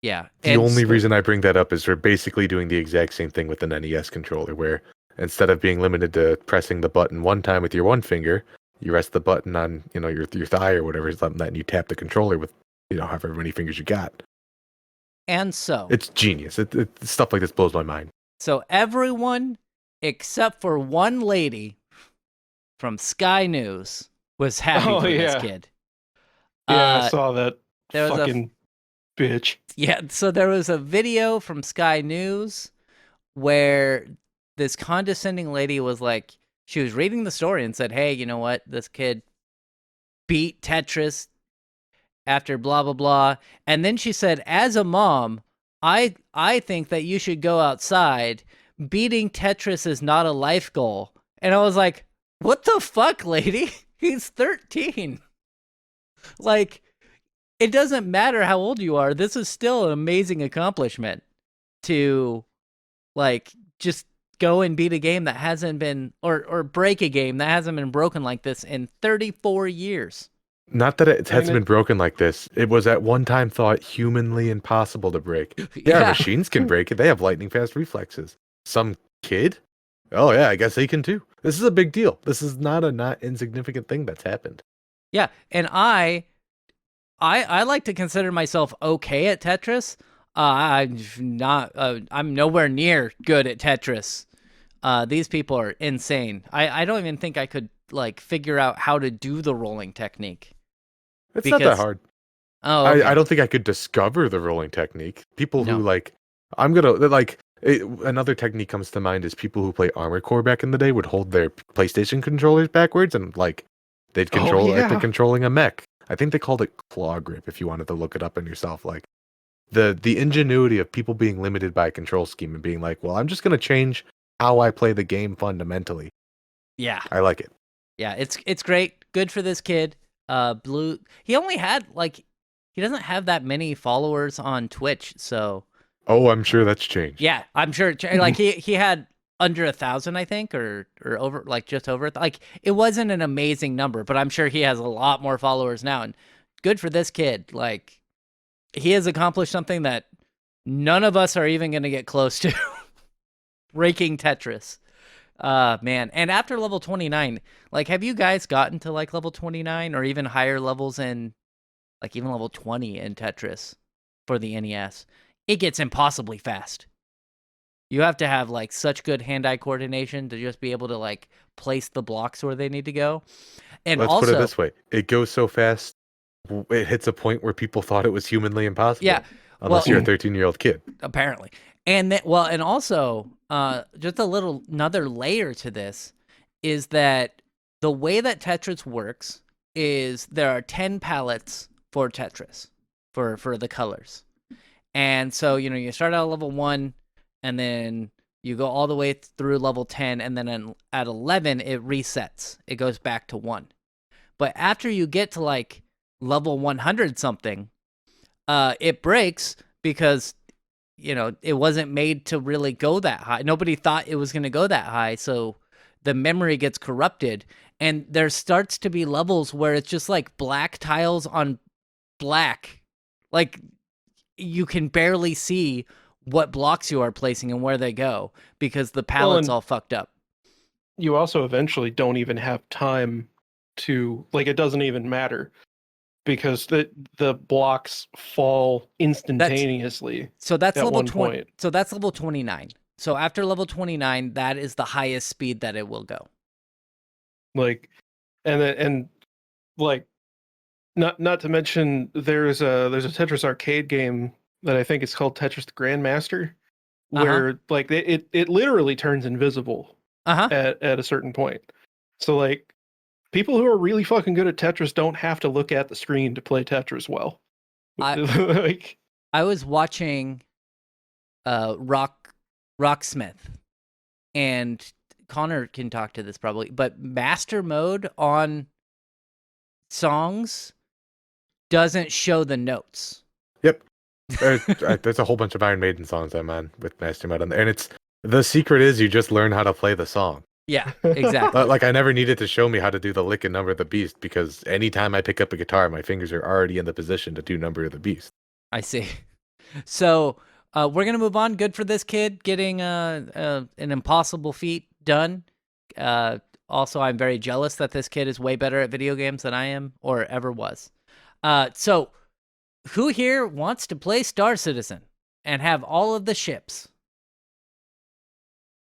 The only reason I bring that up is we're basically doing the exact same thing with an NES controller, where instead of being limited to pressing the button one time with your one finger, you rest the button on your thigh or whatever, something that, and you tap the controller with however many fingers you got. And so it's genius. Stuff like this blows my mind. So everyone except for one lady from Sky News was happy for this kid. Yeah, I saw that. Fucking bitch. Yeah, so there was a video from Sky News where this condescending lady was like, she was reading the story and said, hey, you know what? This kid beat Tetris after blah, blah, blah. And then she said, as a mom, I think that you should go outside. Beating Tetris is not a life goal. And I was like, what the fuck, lady? He's 13. Like, it doesn't matter how old you are. This is still an amazing accomplishment to, like, just go and beat a game that hasn't been, or break a game that hasn't been broken like this in 34 years. Not that it hasn't been broken like this. It was at one time thought humanly impossible to break. Yeah, machines can break it. They have lightning fast reflexes. Some kid? Oh yeah, I guess they can too. This is a big deal. This is not a not insignificant thing that's happened. Yeah, and I like to consider myself okay at Tetris. I'm not. I'm nowhere near good at Tetris. These people are insane. I don't even think I could like figure out how to do the rolling technique. It's not that hard. Oh, okay. I don't think I could discover the rolling technique. People who another technique comes to mind is people who play Armored Core back in the day would hold their PlayStation controllers backwards and like they'd control like they're controlling a mech. I think they called it claw grip if you wanted to look it up on yourself. Like the ingenuity of people being limited by a control scheme and being like, well, I'm just gonna change how I play the game fundamentally. Yeah. I like it. Yeah, it's great. Good for this kid. Blue, he only had he doesn't have that many followers on Twitch, so. Oh, I'm sure that's changed. Yeah, I'm sure. Like he had under 1,000, I think, or over, like just over. Like it wasn't an amazing number, but I'm sure he has a lot more followers now. And good for this kid. Like he has accomplished something that none of us are even going to get close to. Breaking Tetris. Man. And after level 29, like, have you guys gotten to like level 29 or even higher levels in, like even level 20 in Tetris for the NES? It gets impossibly fast. You have to have like such good hand-eye coordination to just be able to like place the blocks where they need to go. And let's also, put it this way: it goes so fast, it hits a point where people thought it was humanly impossible. Yeah, unless you're a 13-year-old kid. Apparently, and then, well, and also, just another layer to this is that the way that Tetris works is there are 10 palettes for Tetris for the colors. And so, you start out at level 1, and then you go all the way through level 10, and then at 11, it resets. It goes back to 1. But after you get to, like, level 100 something, it breaks because, it wasn't made to really go that high. Nobody thought it was going to go that high, so the memory gets corrupted. And there starts to be levels where it's just, like, black tiles on black. Like, you can barely see what blocks you are placing and where they go because the palette's all fucked up. You also eventually don't even have time to, like, it doesn't even matter because the blocks fall instantaneously. So that's level 20. So that's level 29. So after level 29, that is the highest speed that it will go. Like, and like, not to mention there's a Tetris arcade game that I think is called Tetris the Grandmaster, where like it literally turns invisible Uh-huh. at a certain point. So like people who are really fucking good at Tetris don't have to look at the screen to play Tetris well. I Like I was watching Rocksmith, and Connor can talk to this probably, but master mode on songs doesn't show the notes. Yep. There's a whole bunch of Iron Maiden songs I'm on with Master Mode on there, and the secret is you just learn how to play the song. Yeah, exactly. Like I never needed to show me how to do the lick and Number of the Beast because anytime I pick up a guitar, my fingers are already in the position to do Number of the Beast. I see. So we're gonna move on. Good for this kid getting an impossible feat done. Also, I'm very jealous that this kid is way better at video games than I am or ever was. So who here wants to play Star Citizen and have all of the ships?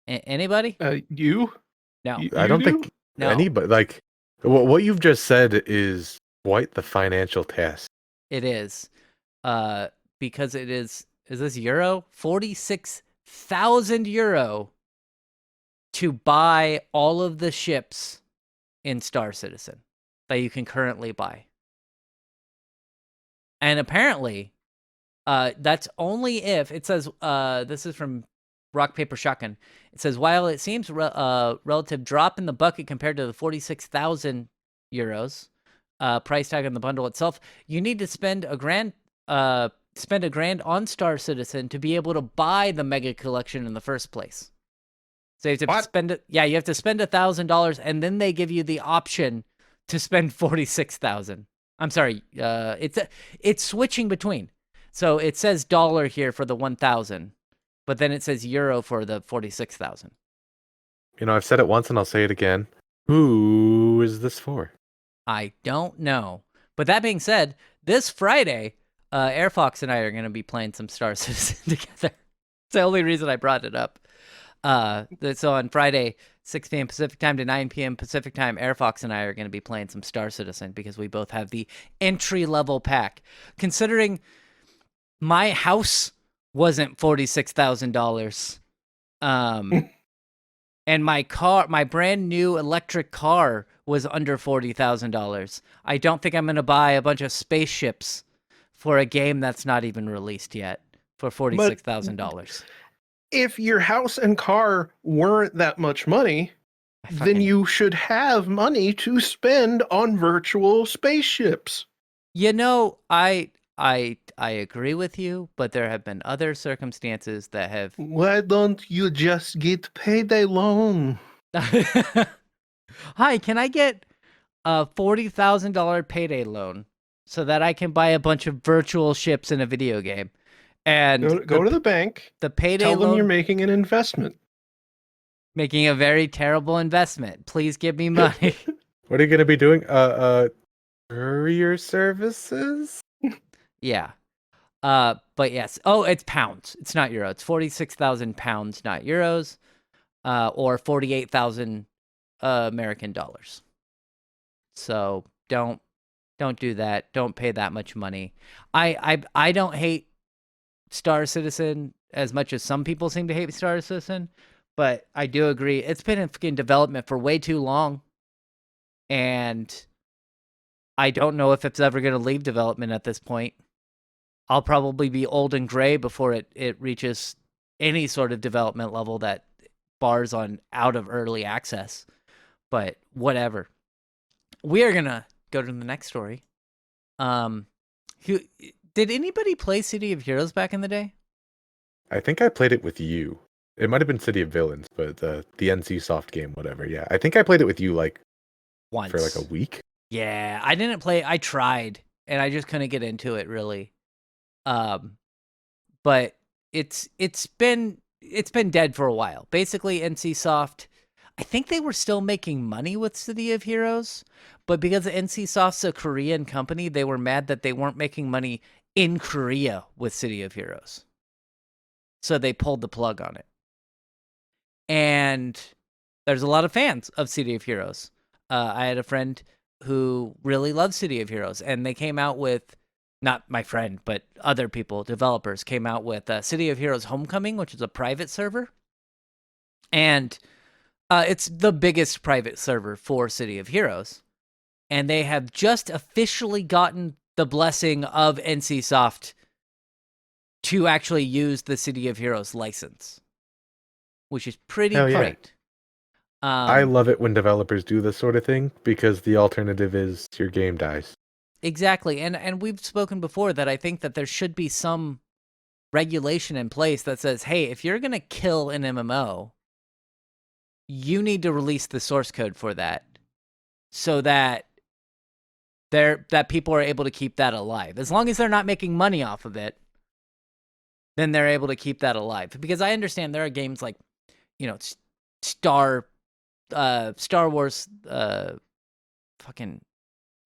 Anybody? you? No. I don't do? think No. anybody like what you've just said is quite the financial task. It is. Because it is this euro? 46,000 euro to buy all of the ships in Star Citizen that you can currently buy. And apparently, that's only if it says, this is from Rock Paper Shotgun. It says, while it seems relative drop in the bucket compared to the 46,000 euros price tag on the bundle itself, you need to spend a grand on Star Citizen to be able to buy the mega collection in the first place. So you have to spend it. Yeah, you have to spend $1,000, and then they give you the option to spend 46,000. I'm sorry. It's switching between. So it says dollar here for the 1,000, but then it says euro for the 46,000. You know, I've said it once and I'll say it again. Who is this for? I don't know. But that being said, this Friday, AirFox and I are going to be playing some Star Citizen together. It's the only reason I brought it up. So on Friday, 6 p.m. Pacific time to 9 p.m. Pacific time, AirFox and I are going to be playing some Star Citizen because we both have the entry-level pack. Considering my house wasn't $46,000, and my brand new electric car was under $40,000. I don't think I'm going to buy a bunch of spaceships for a game that's not even released yet for $46,000. If your house and car weren't that much money, then you should have money to spend on virtual spaceships. You know, I agree with you, but there have been other circumstances that have. Why don't you just get payday loan? Hi, can I get a $40,000 payday loan so that I can buy a bunch of virtual ships in a video game? And go to the bank. The payday tell them loan, you're making an investment. Making a very terrible investment. Please give me money. What are you going to be doing? Courier services? Yeah. But yes. Oh, it's pounds. It's not euro. It's 46,000 pounds, not euros. Or 48,000 American dollars. So don't do that. Don't pay that much money. I don't hate Star Citizen as much as some people seem to hate Star Citizen, but I do agree it's been in development for way too long, and I don't know if it's ever going to leave development at this point. I'll probably be old and gray before it reaches any sort of development level that bars on out of early access, but whatever. We are going to go to the next story. Did anybody play City of Heroes back in the day? I think I played it with you. It might have been City of Villains, but the NC Soft game, whatever. Yeah, I think I played it with you like once for like a week. Yeah, I didn't play. I tried, and I just couldn't get into it really. But it's been dead for a while. Basically, NC Soft. I think they were still making money with City of Heroes, but because NC Soft's a Korean company, they were mad that they weren't making money in Korea with City of Heroes. So they pulled the plug on it. And there's a lot of fans of City of Heroes. I had a friend who really loved City of Heroes, and they came out with, not my friend, but other people, developers, came out with City of Heroes Homecoming, which is a private server. And It's the biggest private server for City of Heroes, and they have just officially gotten the blessing of NCSoft to actually use the City of Heroes license, which is pretty Hell yeah. great. I love it when developers do this sort of thing because the alternative is your game dies. Exactly, and we've spoken before that I think that there should be some regulation in place that says, hey, if you're gonna kill an MMO, you need to release the source code for that, so that people are able to keep that alive. As long as they're not making money off of it, then they're able to keep that alive. Because I understand there are games like, Star Wars, fucking,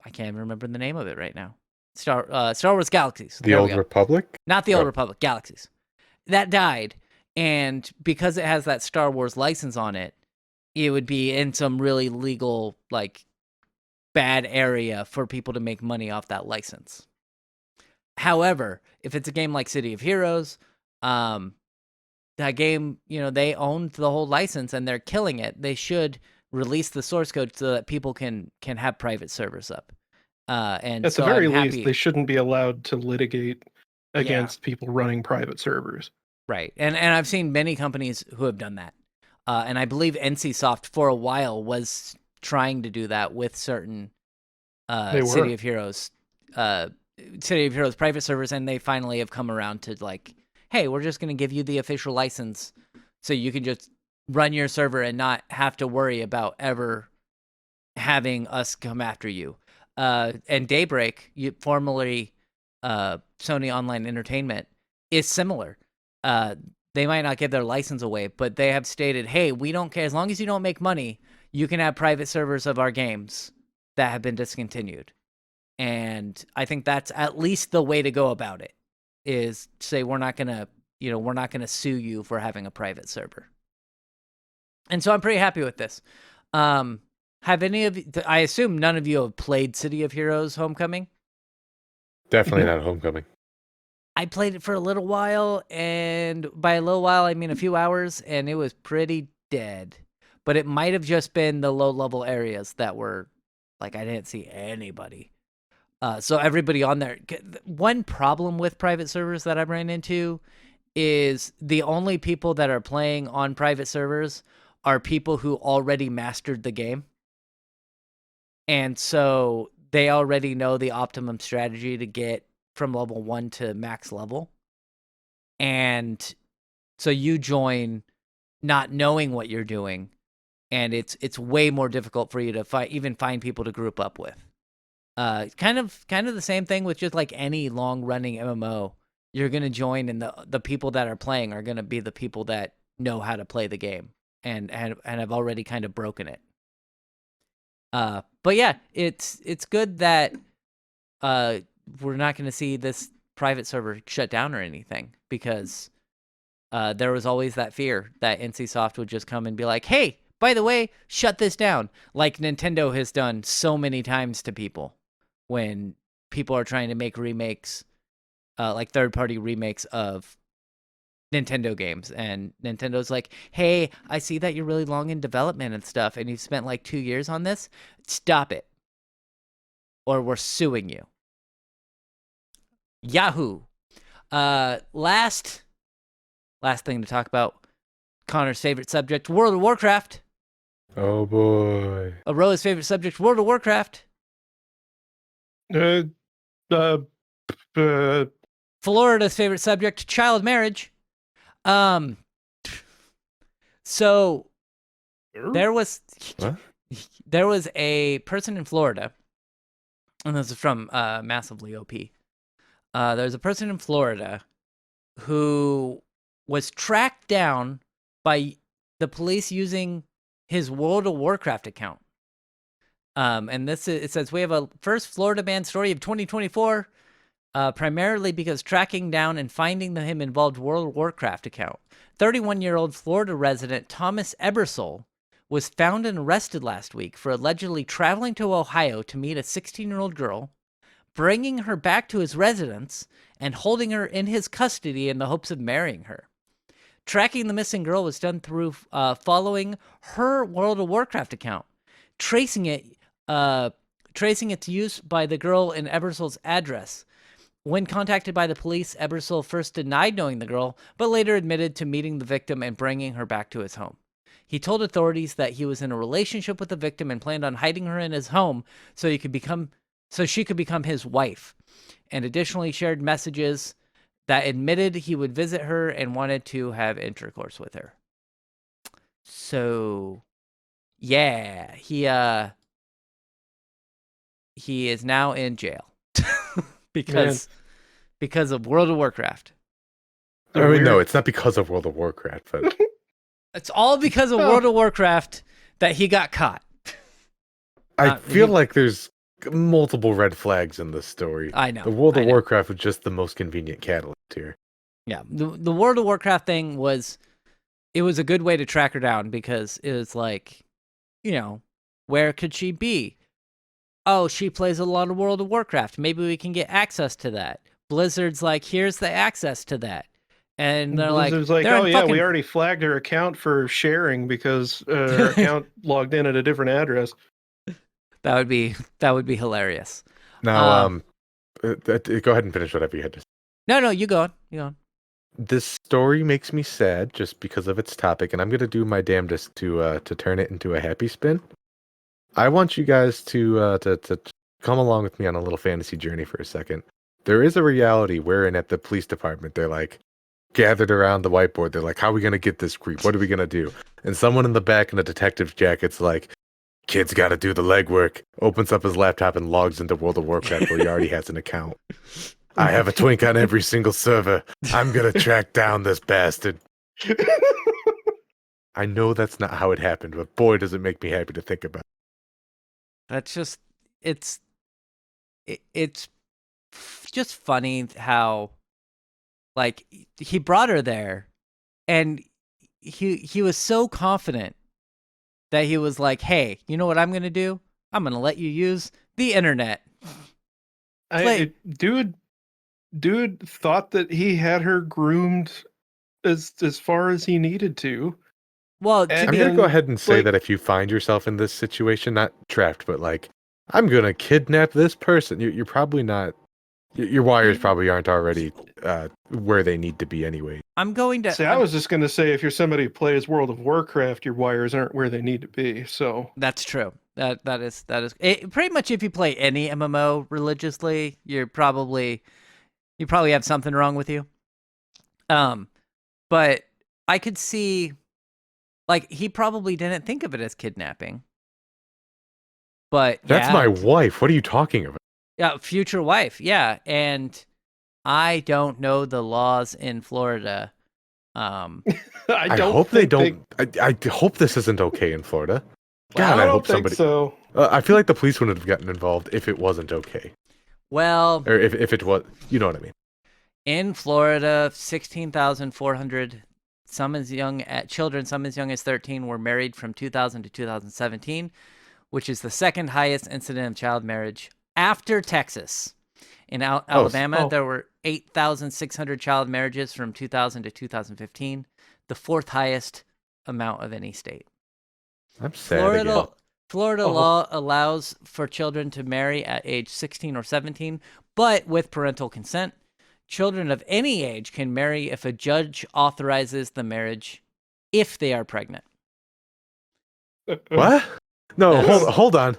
I can't even remember the name of it right now. Star Wars Galaxies. The Old Republic? Not the Old Oh. Republic, Galaxies. That died, and because it has that Star Wars license on it, it would be in some really legal, like, bad area for people to make money off that license. However, if it's a game like City of Heroes, that game, they owned the whole license and they're killing it. They should release the source code so that people can have private servers up. And At so the very I'm least, happy. they shouldn't be allowed to litigate against people running private servers. Right. And I've seen many companies who have done that. And I believe NCSoft for a while was trying to do that with certain City of Heroes private servers, and they finally have come around to like, hey, we're just going to give you the official license so you can just run your server and not have to worry about ever having us come after you. And Daybreak, formerly Sony Online Entertainment, is similar. They might not give their license away, but they have stated, hey, we don't care. As long as you don't make money, you can have private servers of our games that have been discontinued. And I think that's at least the way to go about it, is say we're not going to sue you for having a private server. And so I'm pretty happy with this. Have any of you, I assume none of you have played City of Heroes Homecoming? Definitely not Homecoming. I played it for a little while, and by a little while, I mean a few hours, and it was pretty dead. But it might have just been the low-level areas that were, like, I didn't see anybody. So everybody on there. One problem with private servers that I've ran into is the only people that are playing on private servers are people who already mastered the game. And so they already know the optimum strategy to get from level 1 to max level. And so you join not knowing what you're doing, and it's way more difficult for you to find people to group up with. Kind of the same thing with just like any long-running MMO. You're going to join, and the people that are playing are going to be the people that know how to play the game and have already kind of broken it. But yeah, it's good that we're not going to see this private server shut down or anything, because there was always that fear that NCSoft would just come and be like, hey, by the way, shut this down, like Nintendo has done so many times to people when people are trying to make remakes, like third-party remakes of Nintendo games, and Nintendo's like, hey, I see that you're really long in development and stuff, and you've spent like 2 years on this. Stop it, or we're suing you. Yahoo. Last thing to talk about, Connor's favorite subject, World of Warcraft. Oh boy. Aroa's favorite subject, World of Warcraft. Florida's favorite subject, child marriage. So there was a person in Florida, and this is from Massively OP. There's a person in Florida who was tracked down by the police using his World of Warcraft account. And it says, we have a first Florida man story of 2024, primarily because tracking down and finding him involved World of Warcraft account. 31-year-old Florida resident Thomas Ebersole was found and arrested last week for allegedly traveling to Ohio to meet a 16-year-old girl, bringing her back to his residence, and holding her in his custody in the hopes of marrying her. Tracking the missing girl was done through following her World of Warcraft account, tracing it to use by the girl in Ebersol's address. When contacted by the police, Ebersol first denied knowing the girl, but later admitted to meeting the victim and bringing her back to his home. He told authorities that he was in a relationship with the victim and planned on hiding her in his home so she could become his wife, and additionally shared messages that admitted he would visit her and wanted to have intercourse with her. So, yeah, he is now in jail because of World of Warcraft. I mean, no, it's not because of World of Warcraft, but It's all because of World of Warcraft that he got caught. I feel like there's multiple red flags in this story. I know. The World of Warcraft was just the most convenient catalyst here. Yeah, the World of Warcraft thing was a good way to track her down because it was like, where could she be? Oh, she plays a lot of World of Warcraft. Maybe we can get access to that. Blizzard's like, here's the access to that. And they're Blizzard's like, oh yeah, we already flagged her account for sharing because her account logged in at a different address. That would be hilarious. Now, go ahead and finish whatever you had to say. No, you go on. This story makes me sad just because of its topic, and I'm going to do my damnedest to turn it into a happy spin. I want you guys to come along with me on a little fantasy journey for a second. There is a reality wherein at the police department, they're like, gathered around the whiteboard. They're like, how are we going to get this creep? What are we going to do? And someone in the back in a detective jacket's like, kid's got to do the legwork. Opens up his laptop and logs into World of Warcraft where he already has an account. I have a twink on every single server. I'm going to track down this bastard. I know that's not how it happened, but boy, does it make me happy to think about it. That's just, it's just funny how, like, he brought her there, and he was so confident that he was like, hey, you know what I'm going to do? I'm going to let you use the internet. Dude thought that he had her groomed as far as he needed to. Well, I'm going to go ahead and say that if you find yourself in this situation, not trapped, but like, I'm going to kidnap this person, you're probably not. Your wires probably aren't already where they need to be anyway. I'm going to... I was just going to say, if you're somebody who plays World of Warcraft, your wires aren't where they need to be, so... That's true. That is pretty much if you play any MMO religiously, you probably have something wrong with you. But I could see, like, he probably didn't think of it as kidnapping. But that's my wife. What are you talking about? Yeah, future wife. Yeah, and I don't know the laws in Florida. I hope they don't. I hope this isn't okay in Florida. God, I hope somebody. So. I feel like the police wouldn't have gotten involved if it wasn't okay. Well, or if it was, you know what I mean. In Florida, 16,400. Some as young children, some as young as 13, were married from 2000 to 2017, which is the second highest incident of child marriage after Texas. In Alabama, there were 8,600 child marriages from 2000 to 2015, the fourth highest amount of any state. I'm sad. Florida law allows for children to marry at age 16 or 17, but with parental consent. Children of any age can marry if a judge authorizes the marriage if they are pregnant. What? No, hold on.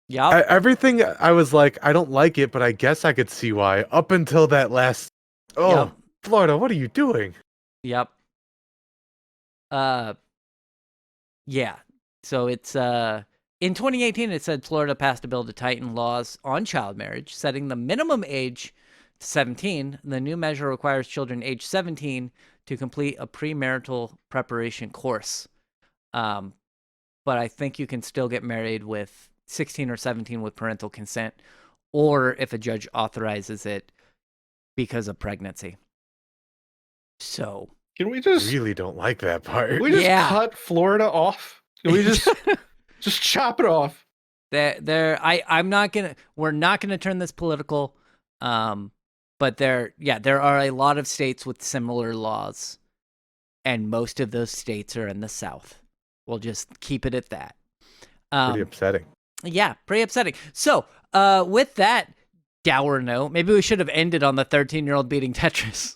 Yeah. Everything I was like, I don't like it, but I guess I could see why. Up until that last. Oh, yep. Florida, what are you doing? Yep. Yeah. So it's in 2018, it said Florida passed a bill to tighten laws on child marriage, setting the minimum age to 17. The new measure requires children age 17 to complete a premarital preparation course. But I think you can still get married with 16 or 17 with parental consent, or if a judge authorizes it because of pregnancy. So can we just really don't like that part? Can we just cut Florida off? Can we just just chop it off? I'm not gonna. We're not gonna turn this political. But there are a lot of states with similar laws and most of those states are in the South. We'll just keep it at that. Pretty upsetting. Yeah, pretty upsetting. So, with that dour note, maybe we should have ended on the 13-year-old beating Tetris.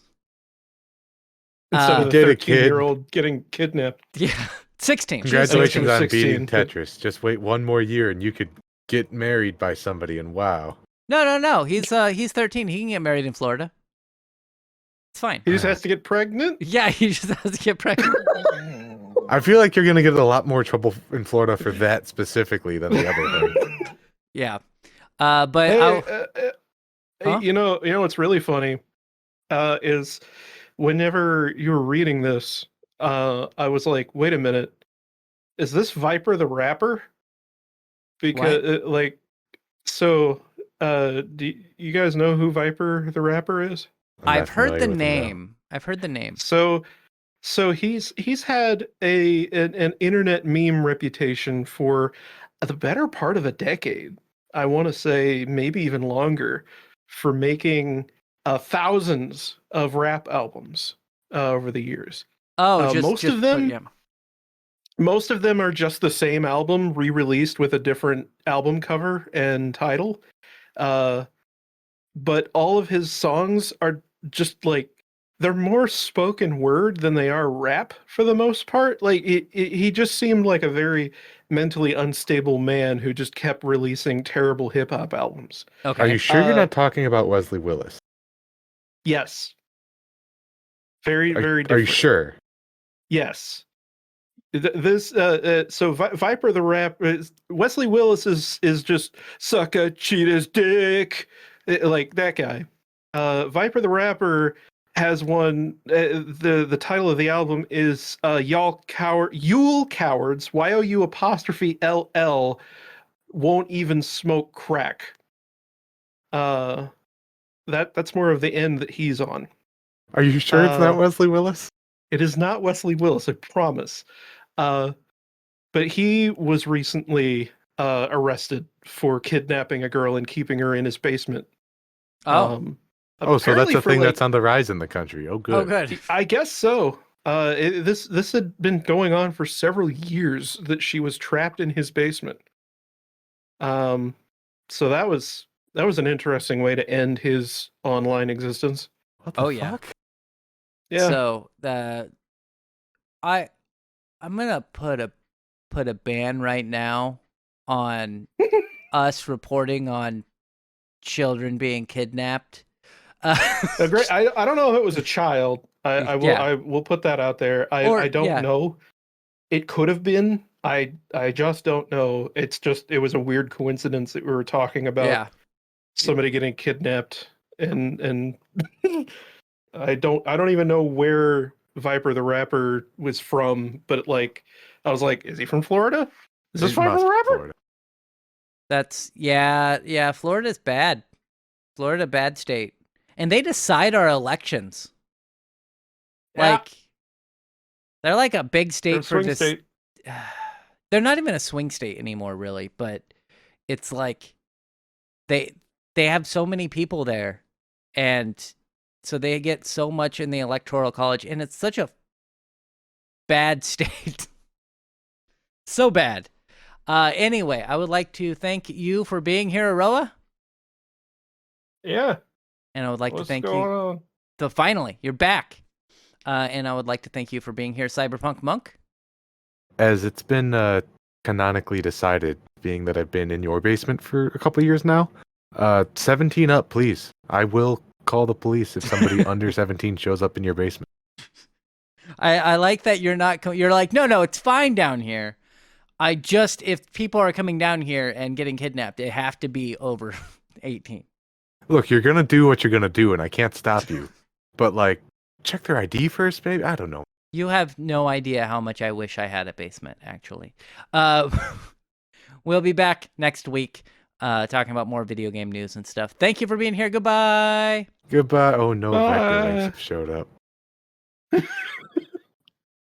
Instead of the did it, kid. 13-year-old getting kidnapped. Yeah, 16. Congratulations on 16, beating but- Tetris. Just wait one more year and you could get married by somebody, and wow. No. He's 13. He can get married in Florida. It's fine. He just has to get pregnant? Yeah, he just has to get pregnant. I feel like you're going to get a lot more trouble in Florida for that specifically than the other thing. Yeah. But Hey, Huh? you know what's really funny is whenever you were reading this, I was like, wait a minute, is this Viper the rapper? Because do you guys know who Viper the rapper is? I'm I've not heard the familiar with him, no. name. I've heard the name. So he's had an internet meme reputation for the better part of a decade. I want to say maybe even longer, for making thousands of rap albums over the years. Oh, most of them- Most of them are just the same album re-released with a different album cover and title. But all of his songs are just like, they're more spoken word than they are rap for the most part. Like he just seemed like a very mentally unstable man who just kept releasing terrible hip hop albums. Okay. Are you sure you're not talking about Wesley Willis? Yes. Very, Are, very are different. you sure? Yes. Viper the rap, Wesley Willis is just suck a cheetah's dick, like that guy. Viper the rapper has one. The title of the album is Yule Cowards, YOU''LL won't even smoke crack. That's more of the end that he's on. Are you sure it's not Wesley Willis? It is not Wesley Willis, I promise. But he was recently arrested for kidnapping a girl and keeping her in his basement. Oh. So that's apparently a for, thing like, that's on the rise in the country. Oh, good. Oh, good. I guess so. This had been going on for several years, that she was trapped in his basement. So that was an interesting way to end his online existence. What the Oh, yeah. fuck? Yeah. So I'm gonna put a ban right now on us reporting on children being kidnapped. Great. I don't know if it was a child. I will put that out there. I don't know. It could have been. I just don't know. It was a weird coincidence that we were talking about somebody getting kidnapped, and I don't even know where Viper the rapper was from, but like I was like, is he from Florida? Is this It Viper must the be rapper? Florida. That's Florida's bad. Florida, bad state, and they decide our elections. Yeah. Like, they're like a big state They're a for swing this. state. They're not even a swing state anymore, really. But it's like they have so many people there, and so they get so much in the electoral college, and it's such a bad state. So bad. Anyway, I would like to thank you for being here, Aroa. Yeah. And I would like to What's thank going you. on? So finally, you're back. And I would like to thank you for being here, Cyberpunk Monk. As it's been canonically decided, being that I've been in your basement for a couple of years now, 17 up, please. I will call the police if somebody under 17 shows up in your basement. I like that you're not. You're like, no, it's fine down here. If people are coming down here and getting kidnapped, they have to be over 18. Look, you're gonna do what you're gonna do, and I can't stop you. But like, check their ID first, maybe. I don't know. You have no idea how much I wish I had a basement, actually. We'll be back next week talking about more video game news and stuff. Thank you for being here. Goodbye. Goodbye. Oh no, Bye. Vector Links have showed up.